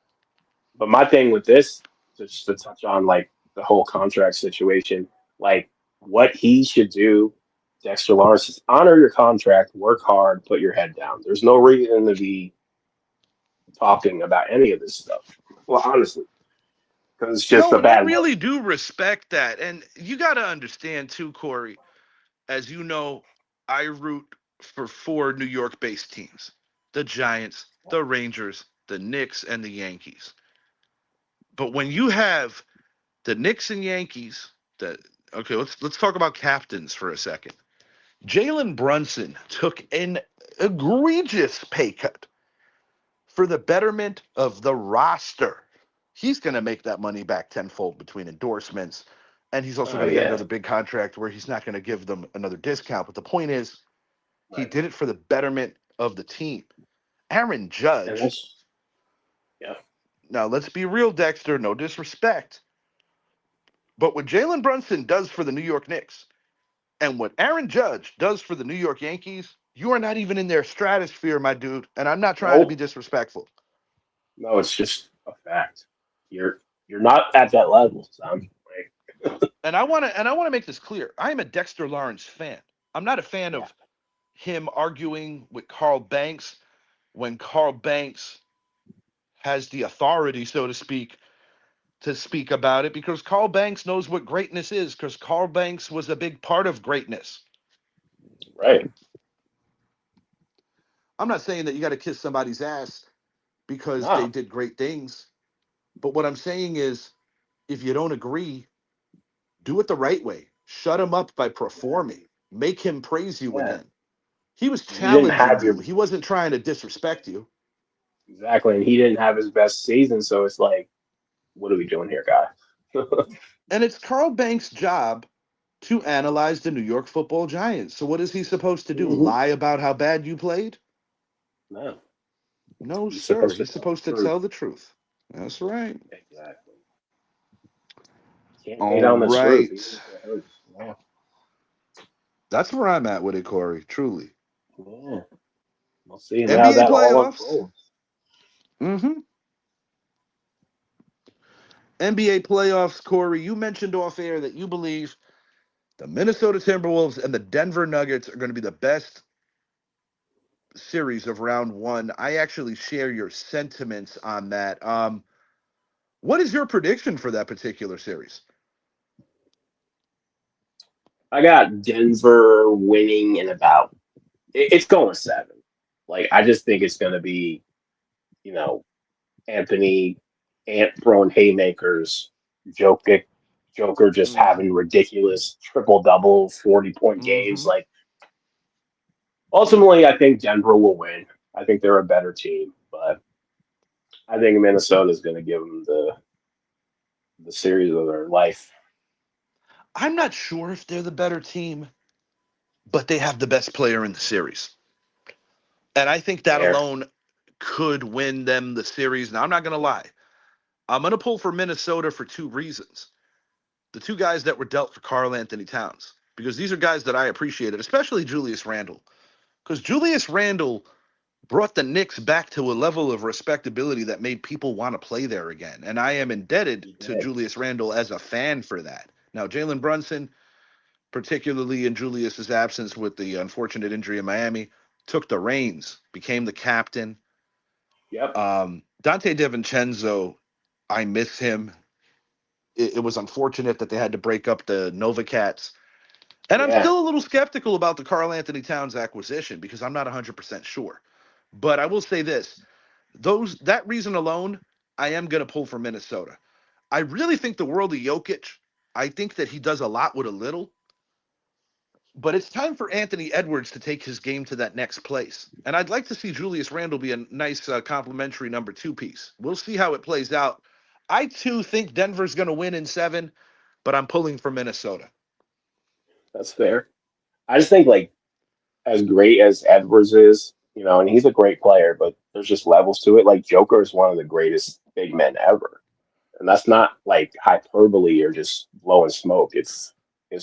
but my thing with this, just to touch on like the whole contract situation, like what he should do, Dexter Lawrence, is honor your contract, work hard, put your head down. There's no reason to be talking about any of this stuff. Well, honestly, because it's just a And I bad look. really do respect that. And you got to understand, too, Corey, as you know, I root for four New York based teams: the Giants, the Rangers, the Knicks, and the Yankees. But when you have the Knicks and Yankees, okay, let's talk about captains for a second. Jalen Brunson took an egregious pay cut for the betterment of the roster. He's going to make that money back tenfold between endorsements, and he's also Oh going to get yeah, another big contract where he's not going to give them another discount. But the point is, he right. did it for the betterment of the team. Aaron And Judge, that's yeah. Now, let's be real, Dexter, no disrespect. But what Jalen Brunson does for the New York Knicks and what Aaron Judge does for the New York Yankees, you are not even in their stratosphere, my dude. And I'm not trying to be No, disrespectful. no, it's just a fact. You're you're not at that level, Sam. Like, And I want to make this clear. I am a Dexter Lawrence fan. I'm not a fan yeah, of him arguing with Carl Banks when Carl Banks has the authority, so to speak about it, because Carl Banks knows what greatness is, because Carl Banks was a big part of greatness. right. I'm not saying that you got to kiss somebody's ass because they No, did great things, but what I'm saying is if you don't agree, do it the right way. Shut him up by performing. exactly. Make him praise you Yeah, again. He was and he didn't challenging have you. your He wasn't trying to disrespect you. exactly, and he didn't have his best season. So it's like, what are we doing here, guy? And it's Carl Banks' job to analyze the New York Football Giants. So what is he supposed to do? Hmm. Lie about how bad you played? No, No, he's sir. supposed to He's tell the supposed to truth. tell the truth. That's right. Exactly. Can't hate All on the truth, even right. if it hurts. Yeah. That's where I'm at with it, Corey. Truly. Yeah. We'll see how NBA that all playoffs. unfolds. Mm-hmm. NBA playoffs, Corey. You mentioned off air that you believe the Minnesota Timberwolves and the Denver Nuggets are going to be the best series of round one. I actually share your sentiments on that. What is your prediction for that particular series? I got Denver winning in about it's going seven. Like I just think it's going to be, you know, Anthony Ant throwing haymakers, Jokic, Joker just Mm-hmm. having ridiculous triple double, 40-point games. Mm-hmm. Like ultimately, I think Denver will win. I think they're a better team, but I think Minnesota is going to give them the series of their life. I'm not sure if they're the better team, but they have the best player in the series. And I think that There, alone could win them the series. Now, I'm not going to lie. I'm going to pull for Minnesota for two reasons. The two guys that were dealt for Karl Anthony Towns, because these are guys that I appreciated, especially Julius Randle. Because Julius Randle brought the Knicks back to a level of respectability that made people want to play there again. And I am indebted he to did. Julius Randle as a fan for that. Now, Jalen Brunson, particularly in Julius's absence with the unfortunate injury in Miami, took the reins, became the captain. Yep. Dante DiVincenzo, I miss him. It was unfortunate that they had to break up the Nova Cats. And I'm Yeah. still a little skeptical about the Karl Anthony Towns acquisition because I'm not 100% sure. But I will say this, those that reason alone, I am going to pull for Minnesota. I really think the world of Jokic. I think that he does a lot with a little, but it's time for Anthony Edwards to take his game to that next place. And I'd like to see Julius Randle be a nice complimentary number two piece. We'll see how it plays out. I too think Denver's going to win in seven, but I'm pulling for Minnesota. That's fair. I just think like as great as Edwards is, and he's a great player, but there's just levels to it. Like Joker is one of the greatest big men ever, and that's not like hyperbole or just blowing smoke. It's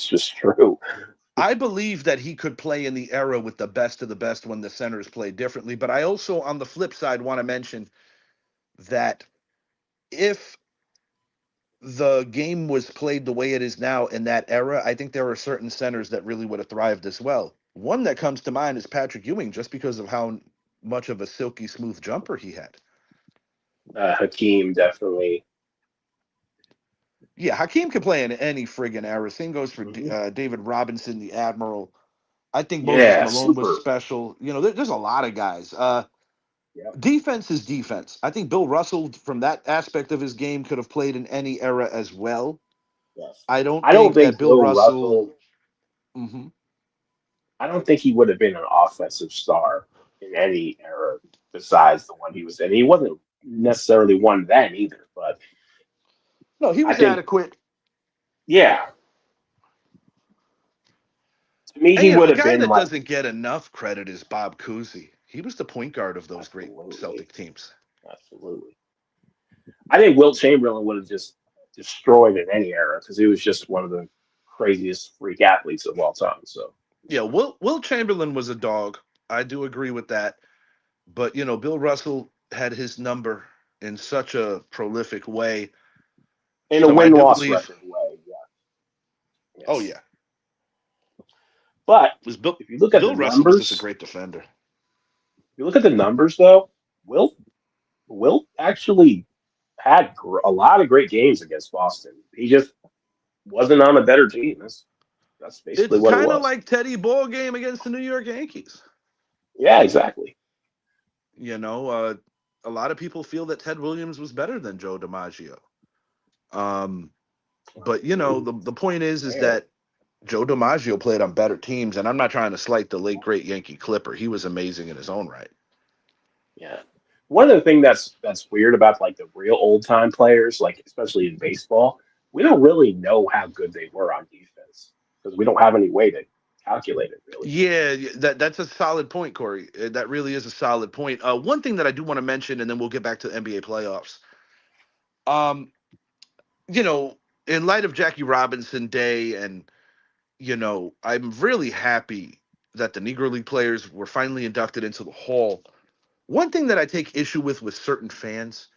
just true. I believe that he could play in the era with the best of the best when the centers play differently. But I also, on the flip side, want to mention that if the game was played the way it is now in that era, I think there are certain centers that really would have thrived as well. One that comes to mind is Patrick Ewing, just because of how much of a silky smooth jumper he had. Hakeem definitely. Yeah, Hakeem can play in any friggin' era. Same goes for Hmm. David Robinson, the Admiral. I think Moses Yeah, Malone was super. special. There's a lot of guys. Yep. Defense is defense. I think Bill Russell, from that aspect of his game, could have played in any era as well. Yes. I don't I don't think that think Bill Bill Russell. Russell. Mhm. I don't think he would have been an offensive star in any era besides the one he was in. He wasn't necessarily one then either, but No, he I was think, adequate. yeah, to me, And he would a have guy been that like, doesn't get enough credit is Bob Cousy. He was the point guard of those great absolutely, Celtic teams. absolutely. I think Wilt Chamberlain would have just destroyed in any era because he was just one of the craziest freak athletes of all time. So, Yeah, Will Chamberlain was a dog. I do agree with that. But Bill Russell had his number in such a prolific way. in a So I win do loss believe. record way, yeah, Oh yes. yeah, But was Bill if you look at the Bill Russell was just a numbers, great defender. if you look at the numbers though, Wilt actually had a lot of great games against Boston. He just wasn't on a better team. That's basically It's what it kind of was. like Teddy Ball game against the New York Yankees. Yeah, exactly. You know, uh, a lot of people feel that Ted Williams was better than Joe DiMaggio. Um, but the point is Fair. that Joe DiMaggio played on better teams, and I'm not trying to slight the late great Yankee Clipper. He was amazing in his own right. Yeah. One of the things that's weird about like the real old time players, like especially in baseball, we don't really know how good they were on defense because we don't have any way to calculate it really. Yeah, that's a solid point, Corey. That really is a solid point. One thing that I do want to mention, and then we'll get back to the NBA playoffs. Um, you know, in light of Jackie Robinson Day, and I'm really happy that the Negro League players were finally inducted into the Hall. One thing that I take issue with certain fans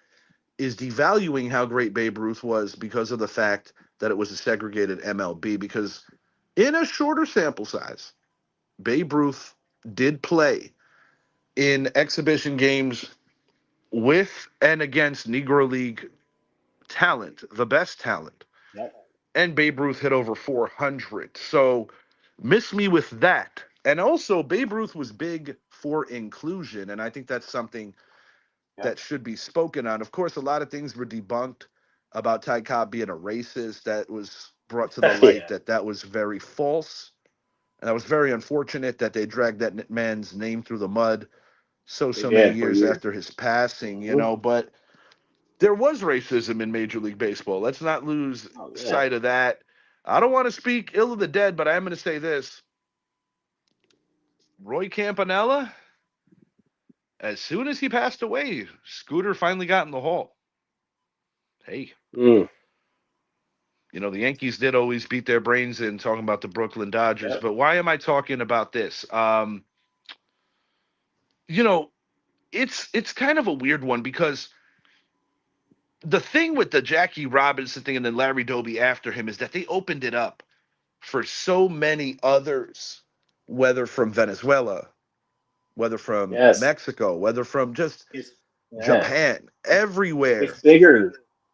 is devaluing how great Babe Ruth was because of the fact that it was a segregated MLB. Because in a shorter sample size, Babe Ruth did play in exhibition games with and against Negro League talent, the best talent. Yep. And Babe Ruth hit over 400. So miss me with that. And also, Babe Ruth was big for inclusion. And I think that's something Yep. that should be spoken on. Of course, a lot of things were debunked about Ty Cobb being a racist. That was brought to the light Yeah. that was very false. And that was very unfortunate that they dragged that man's name through the mud They many did for years years. after his passing, Hmm. but there was racism in Major League Baseball. Let's not lose Oh yeah. sight of that. I don't want to speak ill of the dead, but I am going to say this. Roy Campanella, as soon as he passed away, Scooter finally got in the hall. Hey, Mm. the Yankees did always beat their brains in talking about the Brooklyn Dodgers, Yep. but why am I talking about this? You know, it's kind of a weird one because the thing with the Jackie Robinson thing and then Larry Doby after him is that they opened it up for so many others, whether from Venezuela, whether from Yes. Mexico, whether from just It's yeah. Japan, It's everywhere. bigger.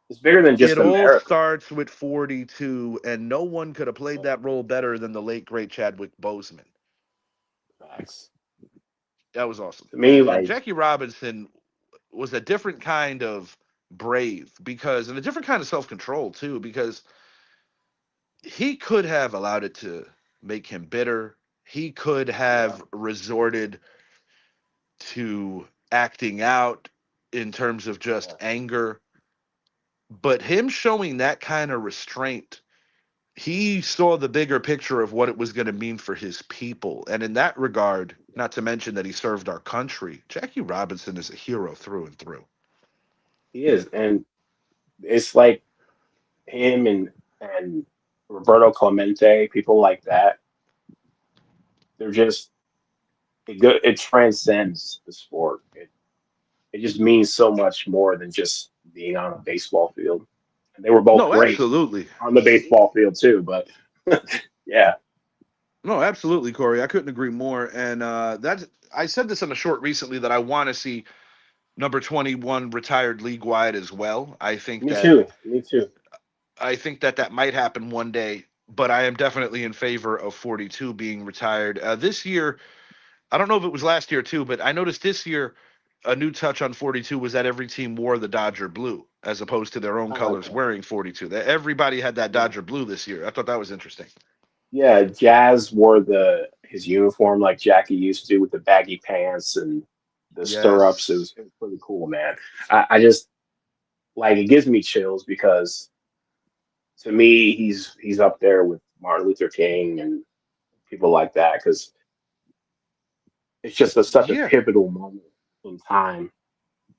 It's bigger than It just all America. starts with 42, and no one could have played that role better than the late, great Chadwick Boseman. Facts. That was awesome. To me, And like Jackie Robinson was a different kind of brave because, and a different kind of self control, too, because he could have allowed it to make him bitter. He could yeah, have resorted to acting out in terms of just yeah, anger. But him showing that kind of restraint, he saw the bigger picture of what it was going to mean for his people. And in that regard, yeah. not to mention that he served our country, Jackie Robinson is a hero through and through. He is, and it's like him and Roberto Clemente, people like that. They're just it transcends the sport. It just means so much more than just being on a baseball field. And they were both No, great absolutely. on the baseball field too. But yeah, No, absolutely, Corey. I couldn't agree more. And that's I said this on a short recently that I want to see number 21 retired league wide as well. me too. Me too. I think that that might happen one day, but I am definitely in favor of 42 being retired. This year, I don't know if it was last year too, but I noticed this year a new touch on 42 was that every team wore the Dodger blue as opposed to their own Oh, colors okay. wearing 42. That everybody had that Yeah. Dodger blue this year. I thought that was interesting. Yeah, Jazz wore the his uniform like Jackie used to with the baggy pants and the stirrups. Yes. It was pretty cool, man. I just like it gives me chills because to me he's up there with Martin Luther King and people like that because it's just such a Yeah. pivotal moment in time,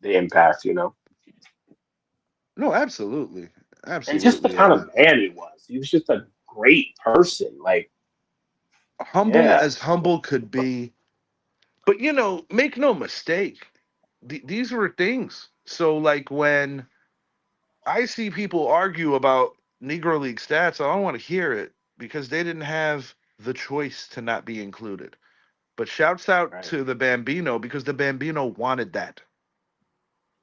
the impact, you know. No, absolutely, And just the absolutely. kind of man he was just a great person. Like, Humble yeah, as humble could be, but make no mistake, these were things. So, like, when I see people argue about Negro League stats, I don't want to hear it because they didn't have the choice to not be included. But shouts out right. to the Bambino because the Bambino wanted that.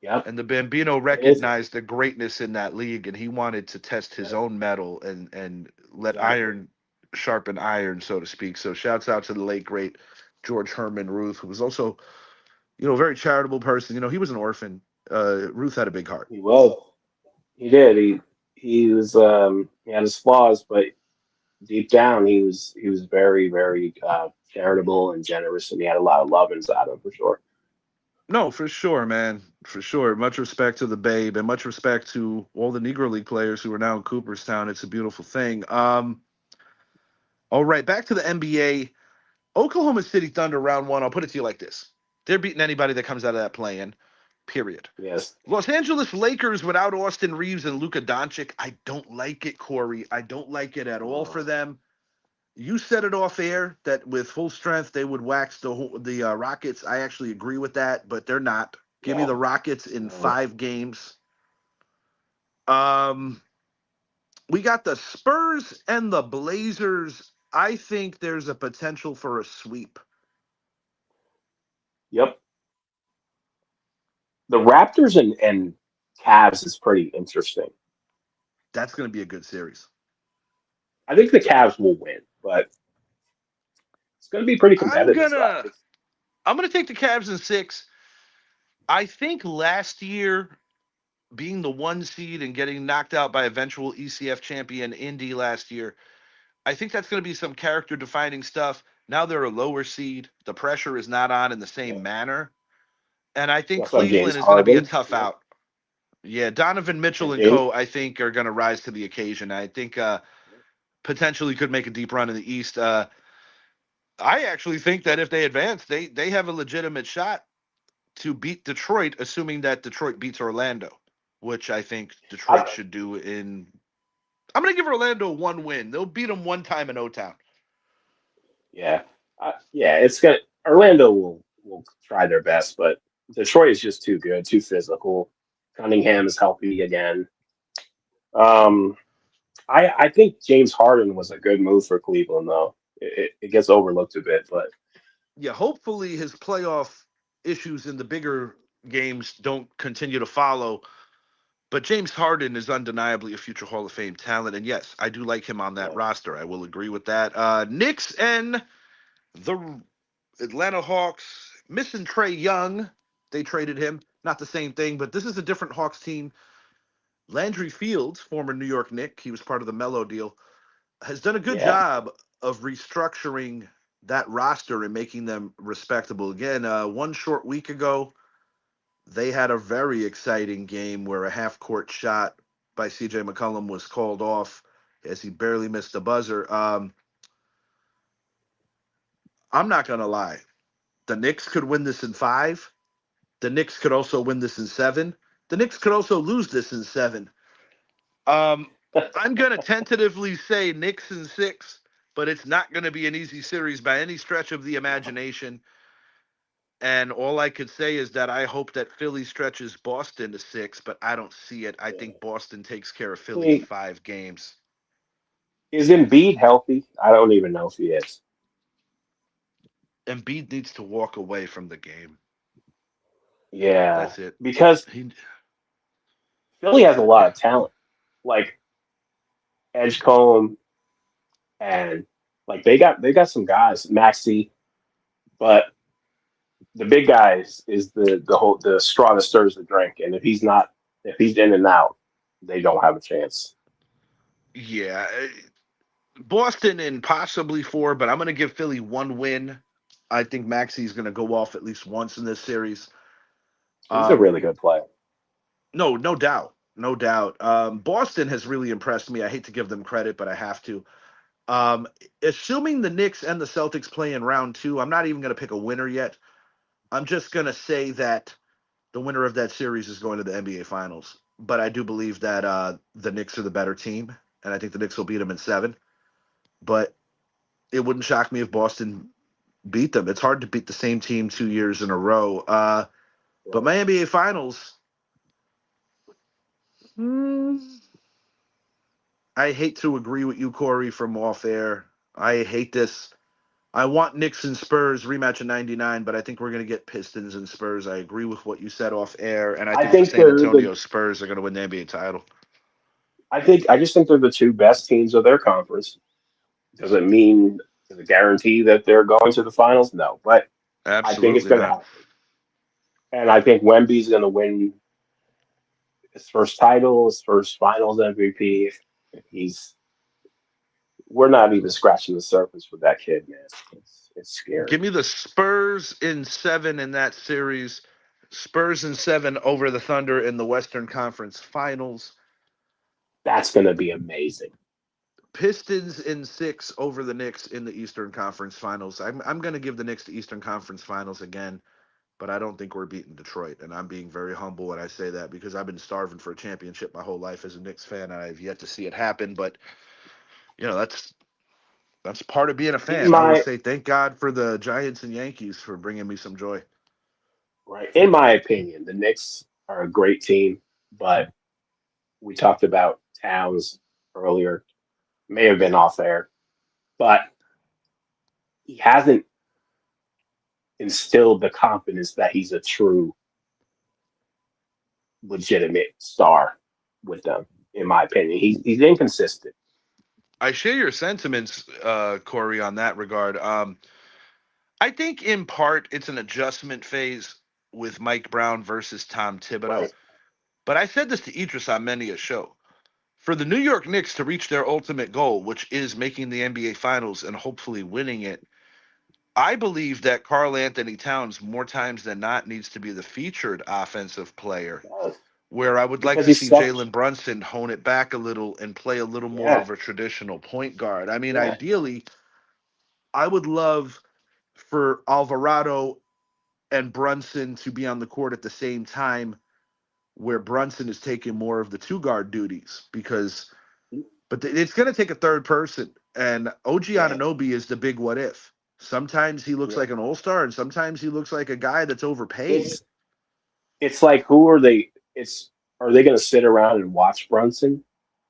Yep. And the Bambino And it's recognized the greatness in that league, and he wanted to test his yep, own metal and let exactly. iron sharpen iron, so to speak. So shouts out to the late great George Herman Ruth, who was also, a very charitable person. He was an orphan. Ruth had a big heart. He was. He did. He was he had his flaws, but deep down he was very, very charitable and generous, and he had a lot of love inside him for sure. No, for sure, man. For sure. Much respect to the Babe and much respect to all the Negro League players who are now in Cooperstown. It's a beautiful thing. All right, back to the NBA. Oklahoma City Thunder round one. I'll put it to you like this. They're beating anybody that comes out of that play in, period. Yes. Los Angeles Lakers without Austin Reeves and Luka Doncic. I don't like it, Corey. I don't like it at all for Uh, them. You said it off air that with full strength they would wax the Rockets. I actually agree with that, but they're not. Give me yeah. the Rockets in No. 5 games. Um, we got the Spurs and the Blazers. I think there's a potential for a sweep. Yep. The Raptors and Cavs is pretty interesting. That's going to be a good series. I think the Cavs will win, but it's going to be pretty I'm competitive. So gonna I'm gonna take the Cavs in 6. I think last year being the 1 seed and getting knocked out by eventual ECF champion Indy last year, I think that's going to be some character defining stuff. Now they're a lower seed. The pressure is not on in the yeah, same manner. And I you think also have James Cleveland is going to be a Harden. tough Yep. out. Yeah, Donovan Mitchell And and James. co. I think are going to rise to the occasion. I think potentially could make a deep run in the East. I actually think that if they advance, they have a legitimate shot to beat Detroit, assuming that Detroit beats Orlando, which I think Detroit I, should do in. I'm going to give Orlando 1 win. They'll beat them one time in O Town. yeah. Yeah. It's gonna. Orlando will try their best, but Detroit is just too good, too physical. Cunningham is healthy again. Um, I think James Harden was a good move for Cleveland, though. It gets overlooked a bit, but Yeah, hopefully his playoff issues in the bigger games don't continue to follow. But James Harden is undeniably a future Hall of Fame talent. And yes, I do like him on that yeah, roster. I will agree with that. Knicks and the Atlanta Hawks missing Trey Young. They traded him. Not the same thing, but this is a different Hawks team. Landry Fields, former New York Knick, he was part of the Melo deal, has done a good yeah, job of restructuring that roster and making them respectable. Again, 1 short week ago, they had a very exciting game where a half court shot by CJ McCollum was called off as he barely missed the buzzer. I'm not going to lie. The Knicks could win this in 5. The Knicks could also win this in 7. The Knicks could also lose this in 7. Um, I'm going to tentatively say Knicks in 6, but it's not going to be an easy series by any stretch of the imagination. And all I could say is that I hope that Philly stretches Boston to 6, but I don't see it. I yeah. think Boston takes care of Philly in Hey, 5 games. is Embiid healthy? I don't even know if he is. Embiid needs to walk away from the game. Yeah, That's it. because He, Philly has a lot of talent, like Edgecombe, and like they got some guys, Maxi, but the big guys is the straw that stirs the drink, and if he's in and out, they don't have a chance. yeah, Boston in possibly 4, but I'm going to give Philly 1 win. I think Maxi's going to go off at least once in this series. He's a Um, really good player. no, no doubt, no doubt. Boston has really impressed me. I hate to give them credit, but I have to. Um, Assuming the Knicks and the Celtics play in round 2, I'm not even going to pick a winner yet. I'm just going to say that the winner of that series is going to the NBA Finals. but I do believe that the Knicks are the better team, and I think the Knicks will beat them in 7. But it wouldn't shock me if Boston beat them. It's hard to beat the same team 2 years in a row. But Right. my NBA Finals, hmm, I hate to agree with you, Corey, from off air. I hate this. I want Knicks and Spurs rematch in '99, but I think we're going to get Pistons and Spurs. I agree with what you said off air, and I I think the think San they're Antonio the. Spurs are going to win the NBA title. I just think they're the two best teams of their conference. Does it guarantee that they're going to the finals? No, but I think it's Absolutely going to not. happen. And I think Wemby's going to win his first title, his first Finals MVP. He's we're not even scratching the surface with that kid, man. It's scary. Give me the Spurs in 7 in that series. Spurs in 7 over the Thunder in the Western Conference Finals. That's going to be amazing. Pistons in 6 over the Knicks in the Eastern Conference Finals. I'm going to give the Knicks the Eastern Conference Finals again, but I don't think we're beating Detroit. And I'm being very humble when I say that because I've been starving for a championship my whole life as a Knicks fan, and I've yet to see it happen. But that's part of being a In fan. I always my say thank God for the Giants and Yankees for bringing me some joy. in my opinion, the Knicks are a great team, but we talked about Towns earlier. May have been off air, but he hasn't instilled the confidence that he's a true, legitimate star with them. In my opinion, he's inconsistent. I share your sentiments, Corey, on that regard. I think in part it's an adjustment phase with Mike Brown versus Tom Thibodeau. Right. But I said this to Idris on many a show. For the New York Knicks to reach their ultimate goal, which is making the NBA Finals and hopefully winning it, I believe that Karl Anthony Towns, more times than not, needs to be the featured offensive player. Where I would like Because to he's see such Jalen Brunson hone it back a little and play a little more yeah of a traditional point guard. I mean, yeah ideally, I would love for Alvarado and Brunson to be on the court at the same time, where Brunson is taking more of the two guard duties because, it's going to take a third person. And OG yeah Ananobi is the big what if. Sometimes he looks yeah. like an all star, and sometimes he looks like a guy that's overpaid. It's it's like who are they? It's are they going to sit around and watch Brunson?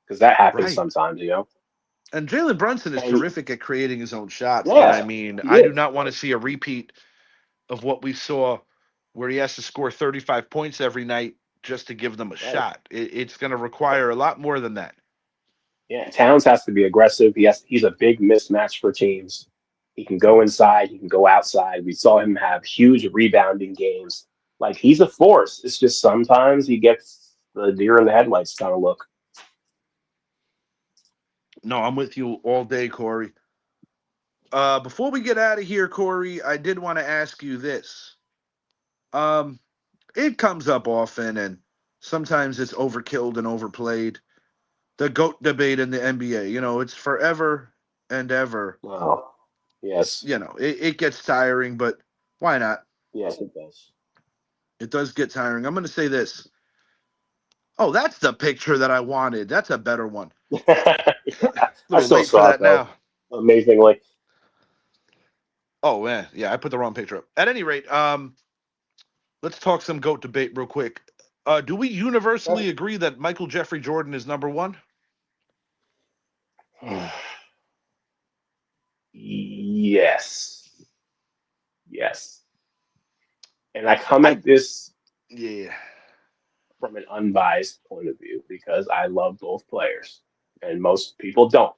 Because that happens Right. sometimes, you know. And Jalen Brunson is And terrific at creating his own shots, but I yeah, mean, he I do is not want to see a repeat of what we saw where he has to score 35 points every night just to give them a right. shot. It's going to require a lot more than that. Yeah, Towns has to be aggressive. He's a big mismatch for teams. He can go inside, he can go outside. We saw him have huge rebounding games. Like he's a force. It's just sometimes he gets the deer in the headlights kind of look. No, I'm with you all day, Corey. Before we get out of here, Corey, I did want to ask you this. Um, it comes up often, and sometimes it's overkilled and overplayed. The GOAT debate in the NBA, it's forever and ever. Oh, yes, It gets tiring, but why not? yes, it does. It does get tiring. I'm going to say this. Oh, that's the picture that I wanted. That's a better one. A Yeah, I little still late for saw it that though. now. Amazingly, Oh man, yeah, I put the wrong picture up. At any rate, let's talk some GOAT debate real quick. Do we universally agree that Michael Jeffrey Jordan is number one? yes, yes. And I come I at this Yeah. from an unbiased point of view because I love both players, and most people don't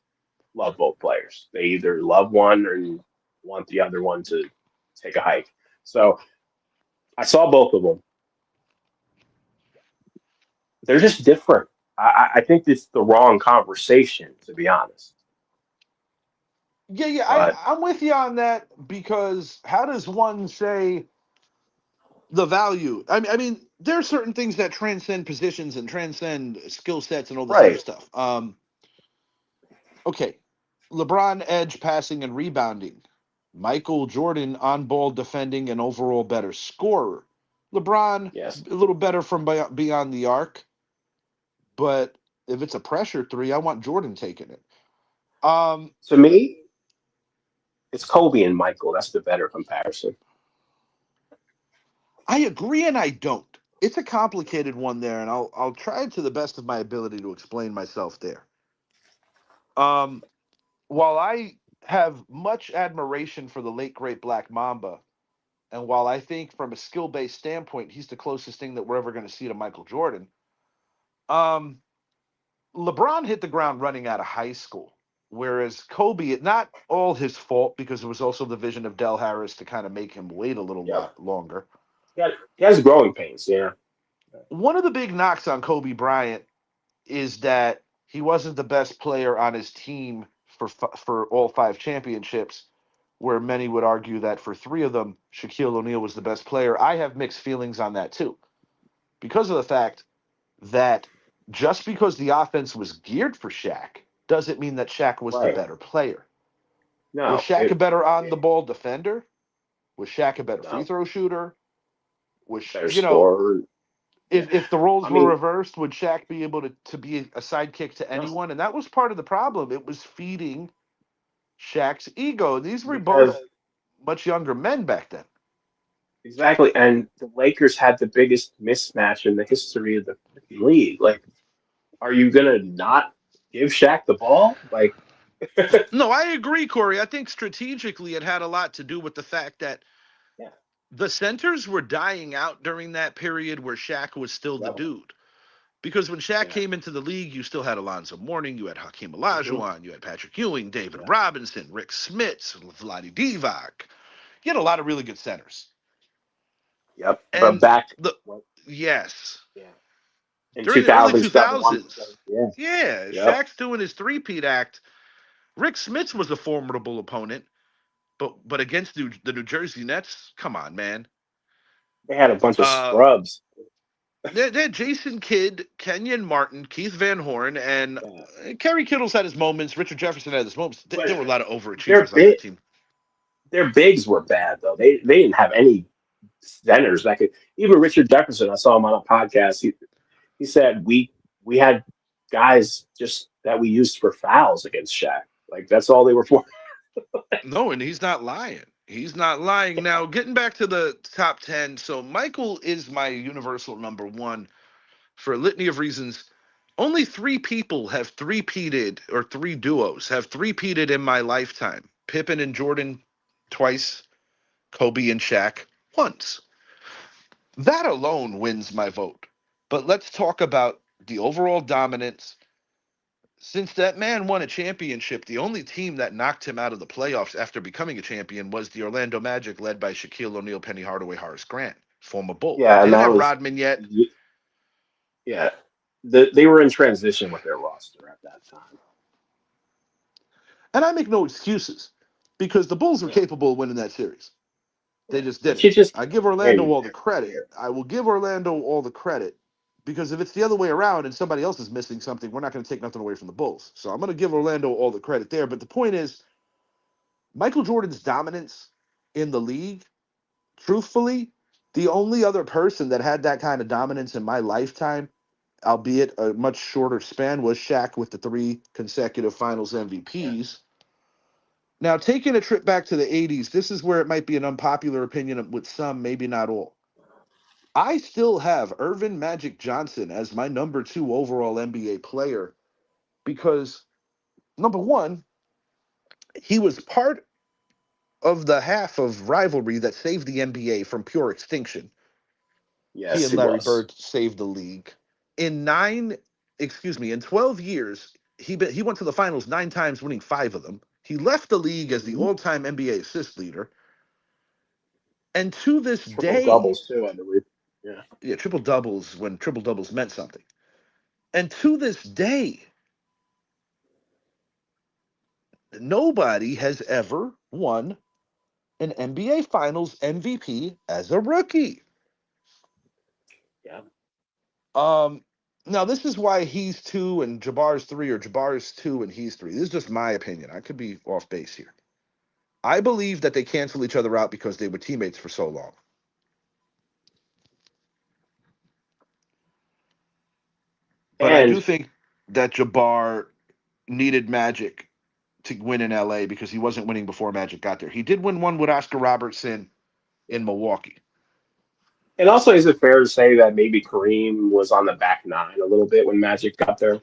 love both players. They either love one or want the other one to take a hike. So I saw both of them. They're just different. I think it's the wrong conversation, to be honest. Yeah, But I'm with you on that because how does one say the value? I mean, there are certain things that transcend positions and transcend skill sets and all this other right, stuff. Okay, LeBron edge passing and rebounding. Michael Jordan on ball defending and overall better scorer. LeBron yes, a little better from beyond the arc. But if it's a pressure three, I want Jordan taking it. Um, To me, it's Kobe and Michael. That's the better comparison. I agree and I don't. It's a complicated one there, and I'll try to the best of my ability to explain myself there. Um, while I have much admiration for the late great Black Mamba, and while I think from a skill based standpoint he's the closest thing that we're ever going to see to Michael Jordan, um, LeBron hit the ground running out of high school, whereas Kobe, it not all his fault because it was also the vision of Del Harris to kind of make him wait a little Yeah, lot longer. he has growing pains. Yeah, One of the big knocks on Kobe Bryant is that he wasn't the best player on his team for all five championships, where many would argue that for three of them, Shaquille O'Neal was the best player. I have mixed feelings on that too, because of the fact that just because the offense was geared for Shaq doesn't mean that Shaq was the right. better player. Was No, Shaq a it, better on the it ball defender? Was Shaq a better free no throw shooter? better score. Yeah, If the roles I were mean, reversed, would Shaq be able to be a sidekick to no, anyone? And that was part of the problem. It was feeding Shaq's ego. These were because both much younger men back then. exactly, and the Lakers had the biggest mismatch in the history of the freaking league. Like, are you gonna not give Shaq the ball? Like, No, I agree, Corey. I think strategically it had a lot to do with the fact that yeah, the centers were dying out during that period where Shaq was still the yep, dude. Because when Shaq yeah, came into the league, you still had Alonzo Mourning, you had Hakeem hmm, Olajuwon, you had Patrick Ewing, David yeah, Robinson, Rick Smits, Vlade Divac. You had a lot of really good centers. yep. But And back, the what, yes, yeah, in during the early 2000s, 2001, 2000s, yeah, yeah, yep. Shaq's doing his three-peat act. Rick Smits was a formidable opponent, but against the New Jersey Nets, come on, man. They had a bunch of Uh, scrubs. they had Jason Kidd, Kenyon Martin, Keith Van Horn, and Yeah. Kerry Kittles had his moments. Richard Jefferson had his moments. There But were a lot of their overachievers on big that team. their bigs were bad though. They didn't have any centers that could. Even Richard Jefferson, I saw him on a podcast. He said we had guys just that we used for fouls against Shaq. Like that's all they were for. No, and he's not lying. He's not lying. Now, getting back to the top 10, so Michael is my universal number one for a litany of reasons. Only three people have three-peated, or three duos have three-peated in my lifetime. Pippen and Jordan twice, Kobe and Shaq once. That alone wins my vote. But let's talk about the overall dominance. Since that man won a championship, the only team that knocked him out of the playoffs after becoming a champion was the Orlando Magic, led by Shaquille O'Neal, Penny Hardaway, Horace Grant, former Bull. Yeah, They and didn't that have was Rodman yet, yeah. They were in transition with their roster at that time. and I make no excuses because the Bulls were Yeah, capable of winning that series. They yeah. just But didn't. you just I can't give Orlando win all the every credit. year. I will give Orlando all the credit because if it's the other way around and somebody else is missing something, we're not going to take nothing away from the Bulls. So I'm going to give Orlando all the credit there. But the point is, Michael Jordan's dominance in the league, truthfully, the only other person that had that kind of dominance in my lifetime, albeit a much shorter span, was Shaq with the three consecutive finals Yeah, MVPs. Now, taking a trip back to the 80s, this is where it might be an unpopular opinion with some, maybe not all. I still have Irvin Magic Johnson as my number two overall NBA player because, number one, he was part of the half of rivalry that saved the NBA from pure extinction. He yes, and it Larry was. Bird saved the league. In in 12 years, he went to the finals 9 times, winning five of them. He left the league as the Mhm. all-time NBA assist leader. And to this Triple day, doubles too, I believe. Yeah, yeah, triple doubles when triple doubles meant something. And to this day, nobody has ever won an NBA Finals MVP as a rookie. yeah. Um, Now this is why he's two and Jabbar's three, or Jabbar's two and he's three. This is just my opinion. I could be off base here. I believe that they cancel each other out because they were teammates for so long. But I do And think that Jabbar needed Magic to win in LA because he wasn't winning before Magic got there. He did win one with Oscar Robertson in Milwaukee. and also, is it fair to say that maybe Kareem was on the back nine a little bit when Magic got there?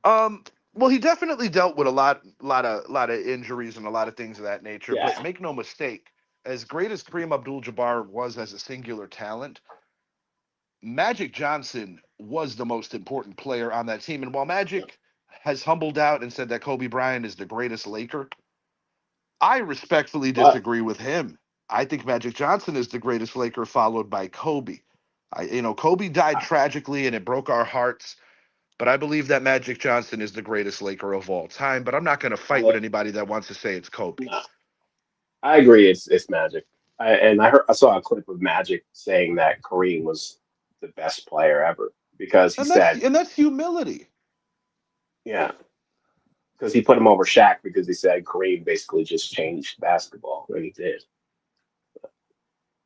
Um, well, he definitely dealt with a lot of injuries and a lot of things of that nature. Yeah. But make no mistake, as great as Kareem Abdul-Jabbar was as a singular talent, Magic Johnson was the most important player on that team. And while Yep. Magic has humbled out and said that Kobe Bryant is the greatest Laker, I respectfully But disagree with him. I think Magic Johnson is the greatest Laker, followed by Kobe. Kobe died I, tragically, and it broke our hearts. But I believe that Magic Johnson is the greatest Laker of all time. But I'm not going to fight with I, anybody that wants to say it's Kobe. nah, I agree. It's Magic. I saw a clip of Magic saying that Kareem was the best player ever because he And that's said, and that's humility. yeah, because he put him over Shaq because he said Kareem basically just changed basketball, and he did.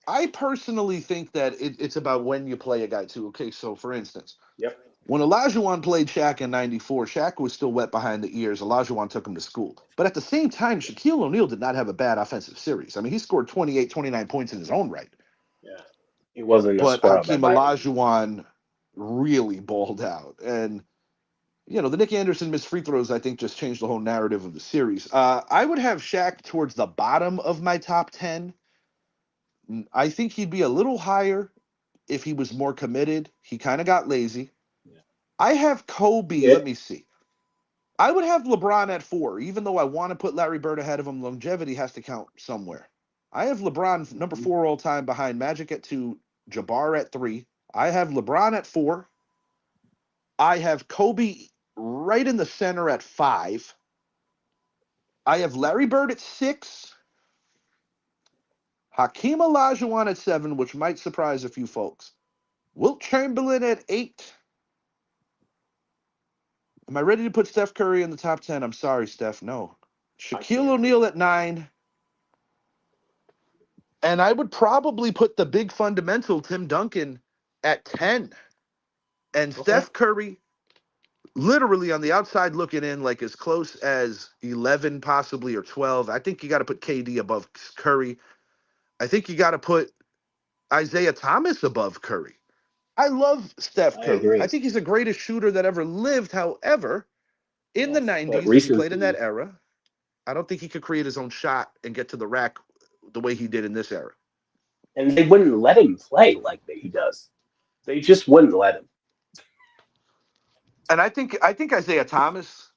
I personally think that it's about when you play a guy too. Okay, so for instance, Yep. when Olajuwon played Shaq in '94, Shaq was still wet behind the ears. Olajuwon took him to school. But at the same time, Shaquille O'Neal did not have a bad offensive series. I mean, he scored 28, 29 points in his own right. Yeah. He wasn't a But scrub Hakeem by any means. Olajuwon really balled out. And, the Nick Anderson missed free throws, I think, just changed the whole narrative of the series. I would have Shaq towards the bottom of my top 10. I think he'd be a little higher if he was more committed. He kind of got lazy. Yeah. I have He Kobe. Let did. me see. I would have LeBron at 4, even though I want to put Larry Bird ahead of him. Longevity has to count somewhere. I have LeBron number Mhm. 4 all time behind Magic at 2, Jabbar at 3. I have LeBron at 4. I have Kobe right in the center at 5. I have Larry Bird at 6. Hakeem Olajuwon at 7, which might surprise a few folks. Wilt Chamberlain at 8. Am I ready to put Steph Curry in the top 10? I'm sorry, Steph. No. I Shaquille can't. O'Neal at 9. And I would probably put the big fundamental Tim Duncan at 10. And Okay. Steph Curry literally on the outside looking in, like as close as 11, possibly, or 12. I think you got to put KD above Curry. I think you got to put Isaiah Thomas above Curry. I love Steph I Curry. I agree. think he's the greatest shooter that ever lived. However, in the Yes, but 90s, if he played in that recency, era, I don't think he could create his own shot and get to the rack the way he did in this era. and they wouldn't let him play like that he does. They just wouldn't let him. And I think Isaiah Thomas,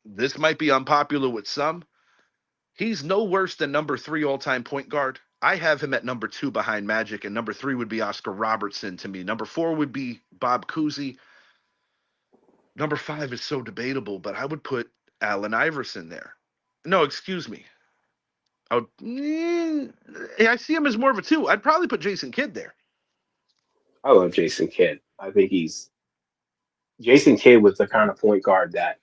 this might be unpopular with some. He's no worse than number 3 all-time point guard. I have him at number 2 behind Magic, and number 3 would be Oscar Robertson to me. Number 4 would be Bob Cousy. Number 5 is so debatable, but I would put Allen Iverson there. No, excuse me. I see him as more of a 2. I'd probably put Jason Kidd there. I love Jason Kidd. I think he's Jason Kidd was the kind of point guard that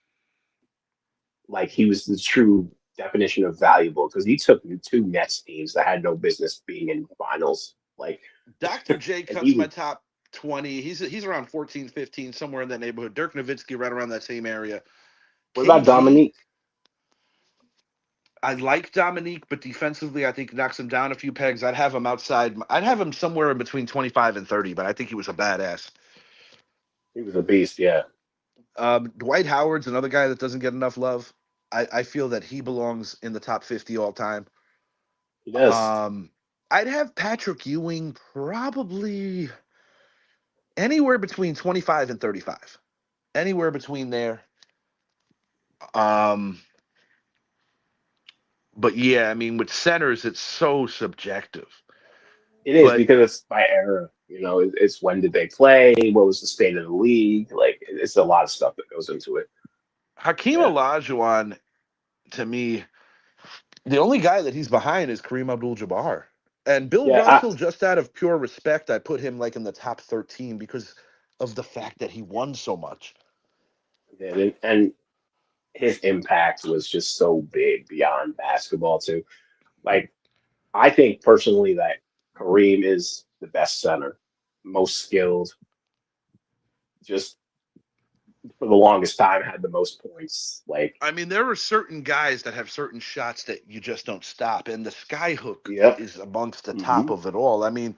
like he was the true definition of valuable because he took two Nets teams that had no business being in finals. Like, Dr. J and cuts he my was. top 20. He's around 14, 15, somewhere in that neighborhood. Dirk Nowitzki right around that same area. What about KG, Dominique? I like Dominique, but defensively, I think knocks him down a few pegs. I'd have him outside. I'd have him somewhere in between 25 and 30, but I think he was a badass. He was a beast. Yeah, Dwight Howard's another guy that doesn't get enough love. I feel that he belongs in the top 50 all time. he does. Um, I'd have Patrick Ewing probably anywhere between 25 and 35. Anywhere between there. Um, but yeah, I mean, with centers, it's so subjective. It is But because it's by era. It's when did they play? What was the state of the league? Like, it's a lot of stuff that goes into it. Hakeem Yeah, Olajuwon, to me, the only guy that he's behind is Kareem Abdul-Jabbar. And Bill yeah. Russell, just out of pure respect, I put him like in the top 13 because of the fact that he won so much. And his impact was just so big beyond basketball too. Like, I think personally that Kareem is the best center, most skilled, just for the longest time had the most points. Like, I mean, there are certain guys that have certain shots that you just don't stop, and the sky hook yep. is amongst the top Hmm. of it all. I mean,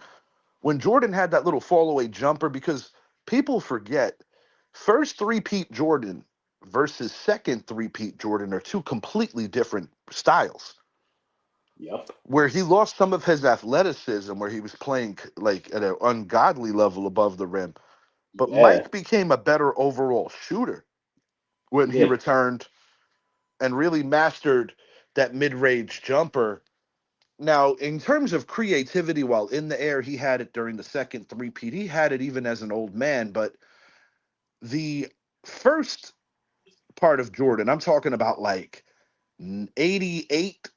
when Jordan had that little fall away jumper, because people forget, first three-peat Jordan versus second three-peat Jordan are two completely different styles. Yep. Where he lost some of his athleticism, where he was playing like at an ungodly level above the rim. But Yeah. Mike became a better overall shooter when He he did. returned and really mastered that mid-range jumper. Now, in terms of creativity while in the air, he had it during the second three-peat. He had it even as an old man, but the first part of Jordan, I'm talking about like 88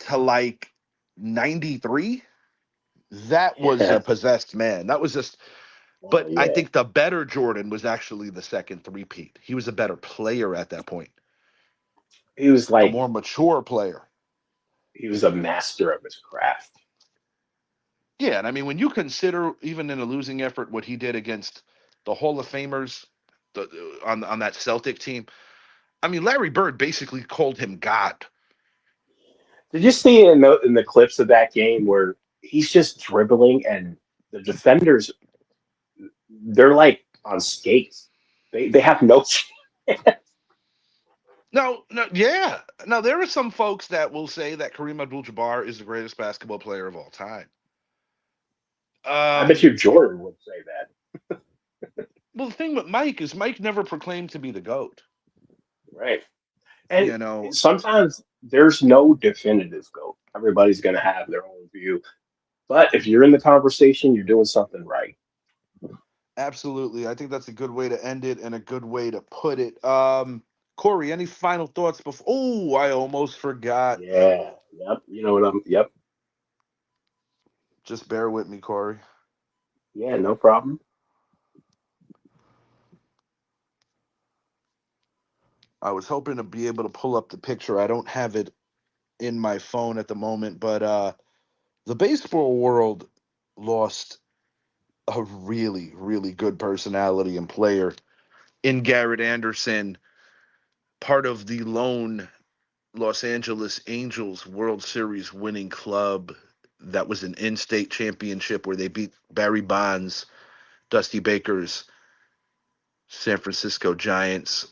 to like 93, that was a Yeah. possessed man. That was just, Oh but I yeah. think the better Jordan was actually the second three-peat. He was a better player at that point, He was a like more mature player. he was a master of his craft. Yeah, and I mean, when you consider even in a losing effort what he did against the Hall of Famers on that Celtic team, I mean, Larry Bird basically called him God. Did you see in the clips of that game where he's just dribbling and the defenders they're like on skates. They have no No, no, yeah. Now there are some folks that will say that Kareem Abdul-Jabbar is the greatest basketball player of all time. I bet you Um, Jordan would say that. well, the thing with Mike is Mike never proclaimed to be the GOAT. Right. And You know, sometimes there's no definitive goal. Everybody's gonna have their own view. But if you're in the conversation, you're doing something right. absolutely. I think that's a good way to end it and a good way to put it. Corey, any final thoughts before? Oh, I almost forgot. Yeah. Yep. You know what I'm yep. Just bear with me, Corey. Yeah, no problem. I was hoping to be able to pull up the picture. I don't have it in my phone at the moment, but the baseball world lost a really, really good personality and player in Garrett Anderson, part of the lone Los Angeles Angels World Series winning club that was an in-state championship where they beat Barry Bonds, Dusty Baker's San Francisco Giants.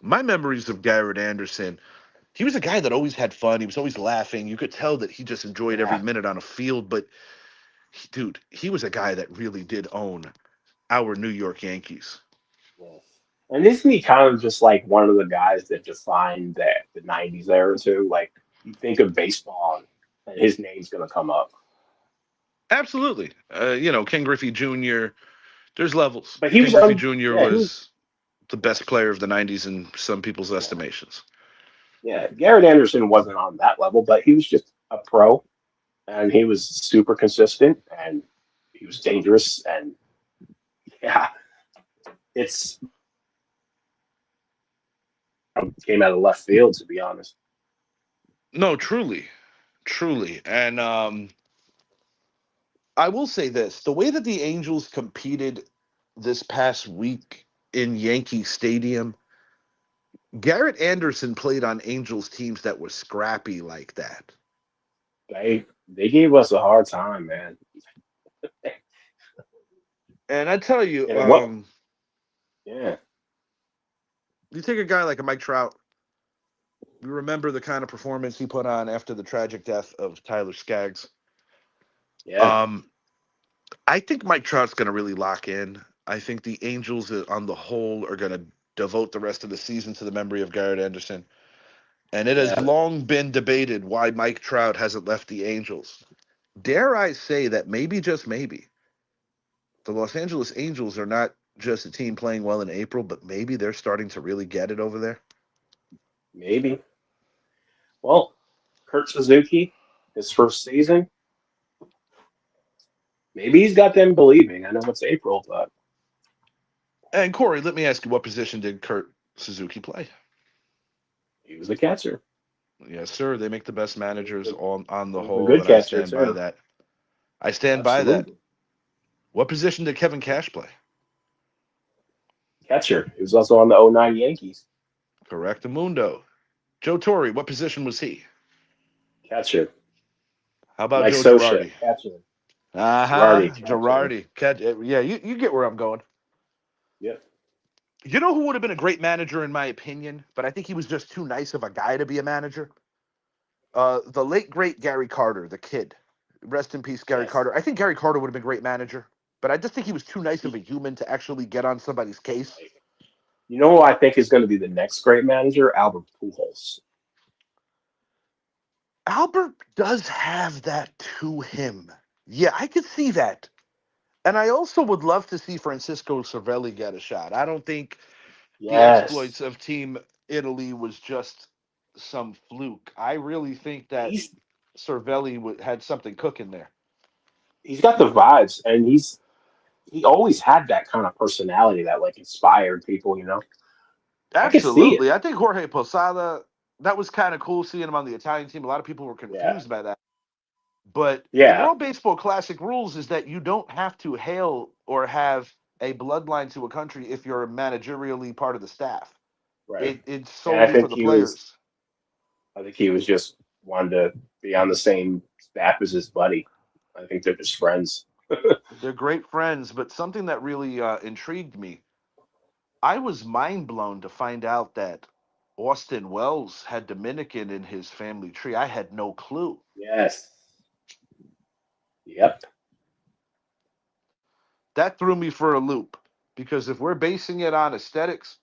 My memories of Garrett Anderson, he was a guy that always had fun. He was always laughing. You could tell that he just enjoyed every Yeah. minute on a field. But dude, he was a guy that really did own our New York Yankees. Yeah. And isn't he kind of just like one of the guys that defined that the '90s era too? Like you think of baseball, and his name's gonna come up. Absolutely. Ken Griffey Jr. There's levels. But he Ken was Griffey Jr. yeah, he was was the best player of the '90s in some people's yeah, estimations. yeah. Garrett Anderson wasn't on that level, but he was just a pro, and he was super consistent, and he was dangerous, and yeah, it's came out of left field to be honest. No, truly, truly. And I will say this: the way that the Angels competed this past week in Yankee Stadium, Garrett Anderson played on Angels teams that were scrappy like that. They gave us a hard time, man. And I tell you, And what? Yeah, you take a guy like a Mike Trout. We remember the kind of performance he put on after the tragic death of Tyler Skaggs. yeah, Um, I think Mike Trout's going to really lock in. I think the Angels, on the whole, are going to devote the rest of the season to the memory of Garrett Anderson. And it has yeah. long been debated why Mike Trout hasn't left the Angels. Dare I say that maybe, just maybe, the Los Angeles Angels are not just a team playing well in April, but maybe they're starting to really get it over there. Maybe. Well, Kurt Suzuki, his first season, maybe he's got them believing. I know it's April, but And Corey, let me ask you, what position did Kurt Suzuki play? he was a catcher. Yes, sir. They make the best He was managers a, on he the was a whole, good and I catcher stand by too. that. I stand by that. Absolutely. What position did Kevin Cash play? Catcher. He was also on the '09 Yankees. Correctamundo. Joe Torre, what position was he? Catcher. How about Mike Joe Sosha. Girardi? Catcher. Uh-huh. Girardi. Catcher. Girardi. Yeah, you get where I'm going. Yep. You know who would have been a great manager, in my opinion, but I think he was just too nice of a guy to be a manager? The late, great Gary Carter, the kid. Rest in peace, Gary Yes. Carter. I think Gary Carter would have been a great manager, but I just think he was too nice of a human to actually get on somebody's case. Right. You know who I think is going to be the next great manager? Albert Pujols. Albert does have that to him. Yeah, I could see that. And I also would love to see Francisco Cervelli get a shot. I don't think the Yes. exploits of Team Italy was just some fluke. I really think that He's Cervelli had something cooking there. he's got the vibes, and he always had that kind of personality that like inspired people. I could see it. Absolutely. I think Jorge Posada, that was kind of cool seeing him on the Italian team. A lot of people were Yeah. confused by that. But the Yeah. World Baseball Classic rules is that you don't have to hail or have a bloodline to a country if you're managerially part of the staff. Right. It's And I solely for think the he was. players. I think he was just wanted to be on the same staff as his buddy. I think they're just friends. They're great friends, but something that really intrigued me, I was mind blown to find out that Austin Wells had Dominican in his family tree. I had no clue. Yes. Yep. That threw me for a loop because if we're basing it on aesthetics,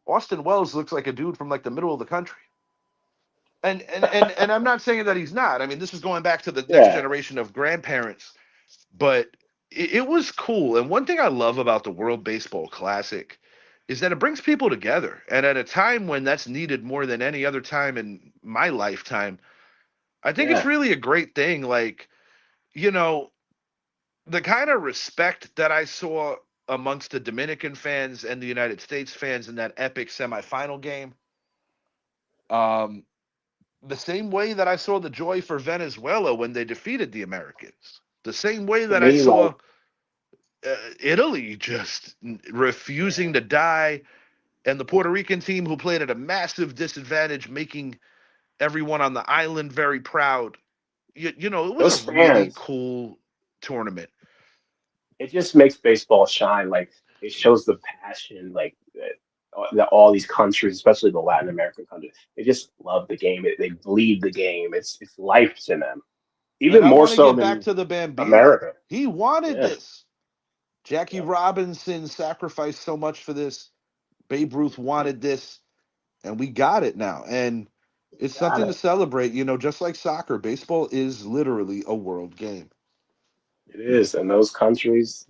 Austin Wells looks like a dude from like the middle of the country. And I'm not saying that he's not. I mean, this is going back to the next Yeah. generation of grandparents, but it was cool. And one thing I love about the World Baseball Classic is that it brings people together. And at a time when that's needed more than any other time in my lifetime, I think it's Yeah. really a great thing. Like, you know, the kind of respect that I saw amongst the Dominican fans and the United States fans in that epic semifinal game, um, the same way that I saw the joy for Venezuela when they defeated the Americans, the same way To that I me, like, saw Italy just refusing to die, and the Puerto Rican team who played at a massive disadvantage, making everyone on the island very proud. You know, it was a those really fans, cool tournament. it just makes baseball shine. Like, it shows the passion, like, that all these countries, especially the Latin American countries, they just love the game. They bleed the game. It's life to them, And even I more want to so get back than to the Bambino. America. He wanted Yeah. this. Jackie Yep. Robinson sacrificed so much for this. Babe Ruth Yep. wanted this, and we got it now. And it's Got something to it. celebrate. Just like soccer, baseball is literally a world game. It is. And those countries,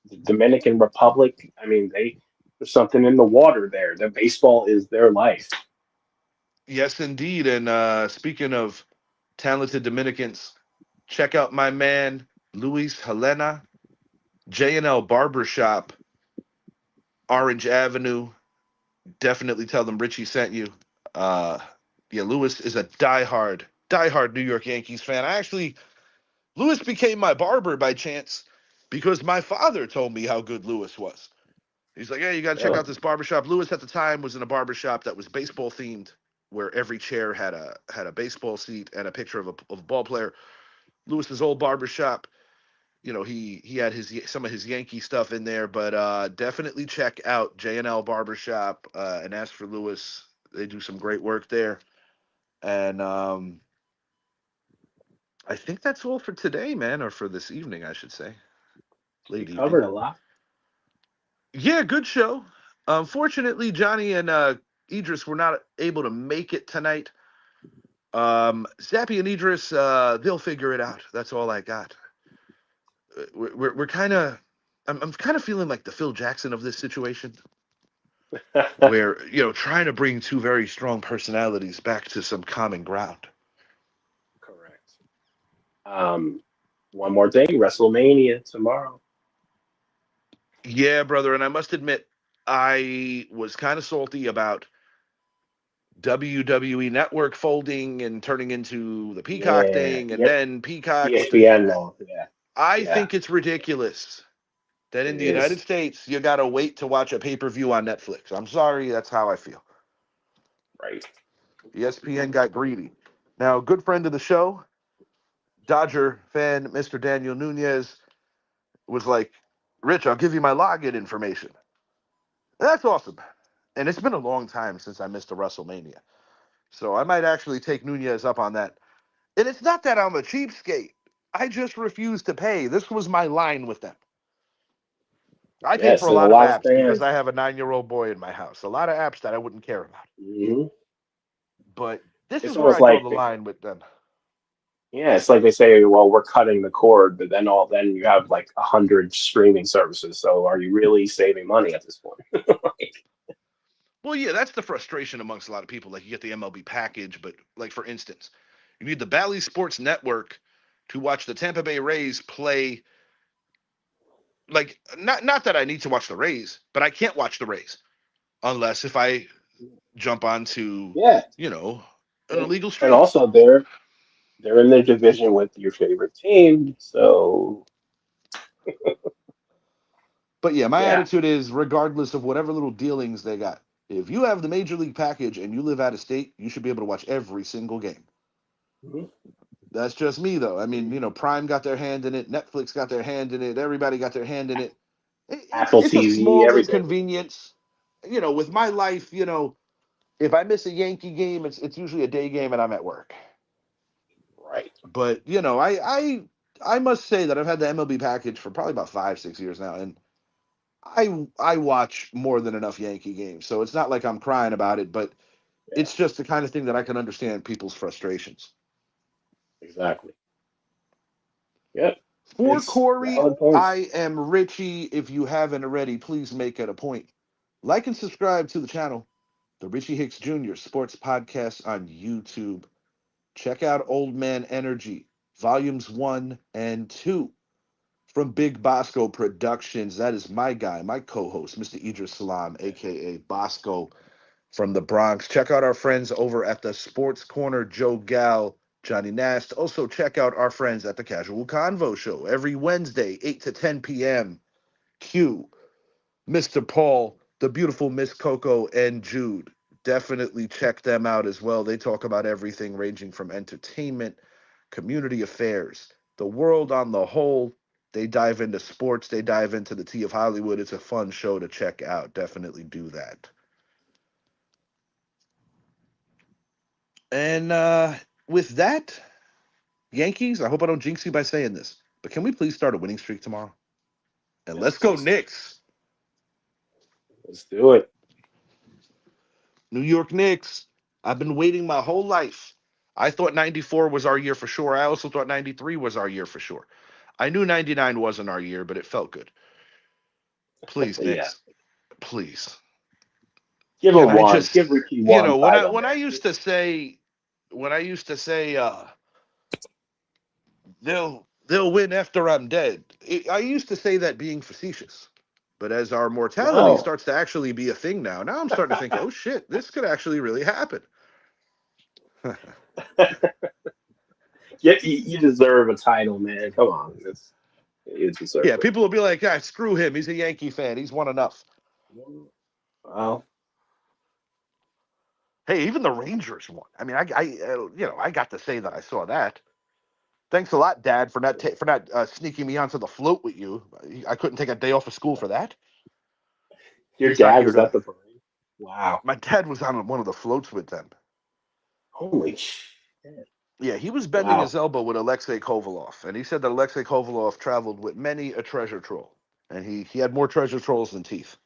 the Dominican Republic, I mean, there's something in the water there. The baseball is their life. Yes, indeed. And speaking of talented Dominicans, check out my man Luis Helena, J&L Barbershop, Orange Avenue. Definitely tell them Richie sent you. Uh, yeah, Luis is a diehard New York Yankees fan. Lewis became my barber by chance because my father told me how good Lewis was. He's like, hey, you got to check Really? out this barbershop. Lewis at the time was in a barbershop that was baseball themed, where every chair had a baseball seat and a picture of a ball player. Lewis's old barbershop, he had his some of his Yankee stuff in there, but definitely check out J&L Barbershop and ask for Lewis. They do some great work there. And I think that's all for today, man, or for this evening, I should say. We Late evening. covered a lot. Yeah, good show. Unfortunately, Johnny and Idris were not able to make it tonight. Zappy and Idris, they'll figure it out. That's all I got. We're kind of, I'm kind of feeling like the Phil Jackson of this situation, where trying to bring two very strong personalities back to some common ground. Correct. Um, One more thing, WrestleMania tomorrow. Yeah, brother, and I must admit, I was kind of salty about WWE Network folding and turning into the Peacock Yeah, thing, and yep. then Peacock with the. ESPN now. Yeah, I yeah. think it's ridiculous. Then in It the United is. States, you gotta wait to watch a pay-per-view on Netflix. I'm sorry, that's how I feel. Right. ESPN got greedy. Now, good friend of the show, Dodger fan, Mr. Daniel Nunez, was like, Rich, I'll give you my login information. That's awesome. And it's been a long time since I missed a WrestleMania. So I might actually take Nunez up on that. And it's not that I'm a cheapskate. I just refuse to pay. This was my line with them. I pay for Yes, a and a lot of lot of apps because fans. I have a 9-year-old boy in my house. A lot of apps that I wouldn't care about. Hmm. But this It's is where almost I draw like the line with them. yeah, it's like they say, well, we're cutting the cord, but then you have like 100 streaming services. So are you really saving money at this point? Like, Well, yeah, that's the frustration amongst a lot of people. Like you get the MLB package, but like for instance, you need the Bally Sports Network to watch the Tampa Bay Rays play. Like not that I need to watch the Rays, but I can't watch the Rays unless if I jump onto yeah, you know an and, illegal and stream. also they're in their division with your favorite team, so But yeah, my yeah. attitude is regardless of whatever little dealings they got, if you have the major league package and you live out of state, you should be able to watch every single game. Mhm. That's just me though. I mean, Prime got their hand in it, Netflix got their hand in it, everybody got their hand in it. It's Apple it's a TV, small everything. inconvenience. With my life, if I miss a Yankee game, it's usually a day game and I'm at work. Right. But I must say that I've had the MLB package for probably about 5 6 years now, and I watch more than enough Yankee games, so it's not like I'm crying about it, but Yeah, it's just the kind of thing that I can understand people's frustrations. exactly. Yep. For It's Corey, valid points. I am Richie. If you haven't already, please make it a point. Like and subscribe to the channel, the Richie Hicks Jr. Sports Podcast on YouTube. Check out Old Man Energy, Volumes 1 and 2 from Big Bosco Productions. That is my guy, my co host, Mr. Idris Salam, aka Bosco from the Bronx. Check out our friends over at the Sports Corner, Joe Gal, Johnny Nast. Also, check out our friends at the Casual Convo Show every Wednesday, 8 to 10 p.m. Q, Mr. Paul, the beautiful Miss Coco, and Jude. Definitely check them out as well. They talk about everything ranging from entertainment, community affairs, the world on the whole. They dive into sports, they dive into the tea of Hollywood. It's a fun show to check out. Definitely do that. And with that, Yankees, I hope I don't jinx you by saying this, but can we please start a winning streak tomorrow? And Yes, let's go, please. Knicks. Let's do it. New York Knicks. I've been waiting my whole life. I thought 94 was our year for sure. I also thought 93 was our year for sure. I knew 99 wasn't our year, but it felt good. Please, Yeah. Knicks. Please. Give Can him I one. just Give Ricky one when I title, when I man. used to say they'll win after I'm dead. I used to say that being facetious. But as our mortality No. starts to actually be a thing now I'm starting to think, oh shit, this could actually really happen. You deserve a title, man. Come on. You deserve Yeah, people will be like, ah, screw him. He's a Yankee fan. He's won enough. it. Well, Hey, even the Rangers won. I mean, I got to say that I saw that. Thanks a lot, Dad, for not sneaking me onto the float with you. I couldn't take a day off of school for that. your He's not dad here was at to. the parade. Wow. My dad was on one of the floats with them. Holy shit. Yeah, he was bending Wow. his elbow with Alexei Kovalov, and he said that Alexei Kovalov traveled with many a treasure troll, and he had more treasure trolls than teeth.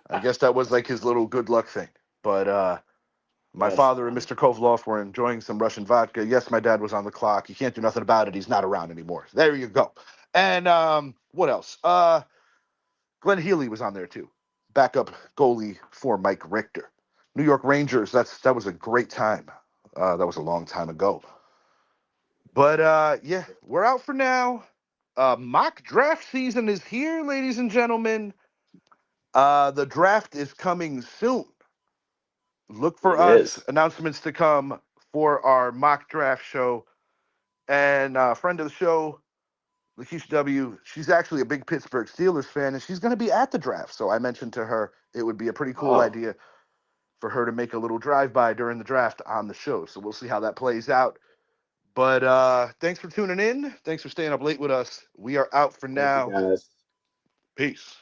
I guess that was like his little good luck thing. But my That's father and funny. Mr. Kovalov were enjoying some Russian vodka. Yes, my dad was on the clock. You can't do nothing about it. He's not around anymore. There you go. And what else? Glenn Healy was on there too, backup goalie for Mike Richter. New York Rangers. That was a great time. That was a long time ago. But yeah, we're out for now. Mock draft season is here, ladies and gentlemen. The draft is coming soon. Look for It us. is. Announcements to come for our mock draft show. And friend of the show, Lakeisha W, she's actually a big Pittsburgh Steelers fan, and she's going to be at the draft. So I mentioned to her it would be a pretty cool Oh, idea for her to make a little drive by during the draft on the show. So we'll see how that plays out. But thanks for tuning in. Thanks for staying up late with us. We are out for thank you now. guys. Peace.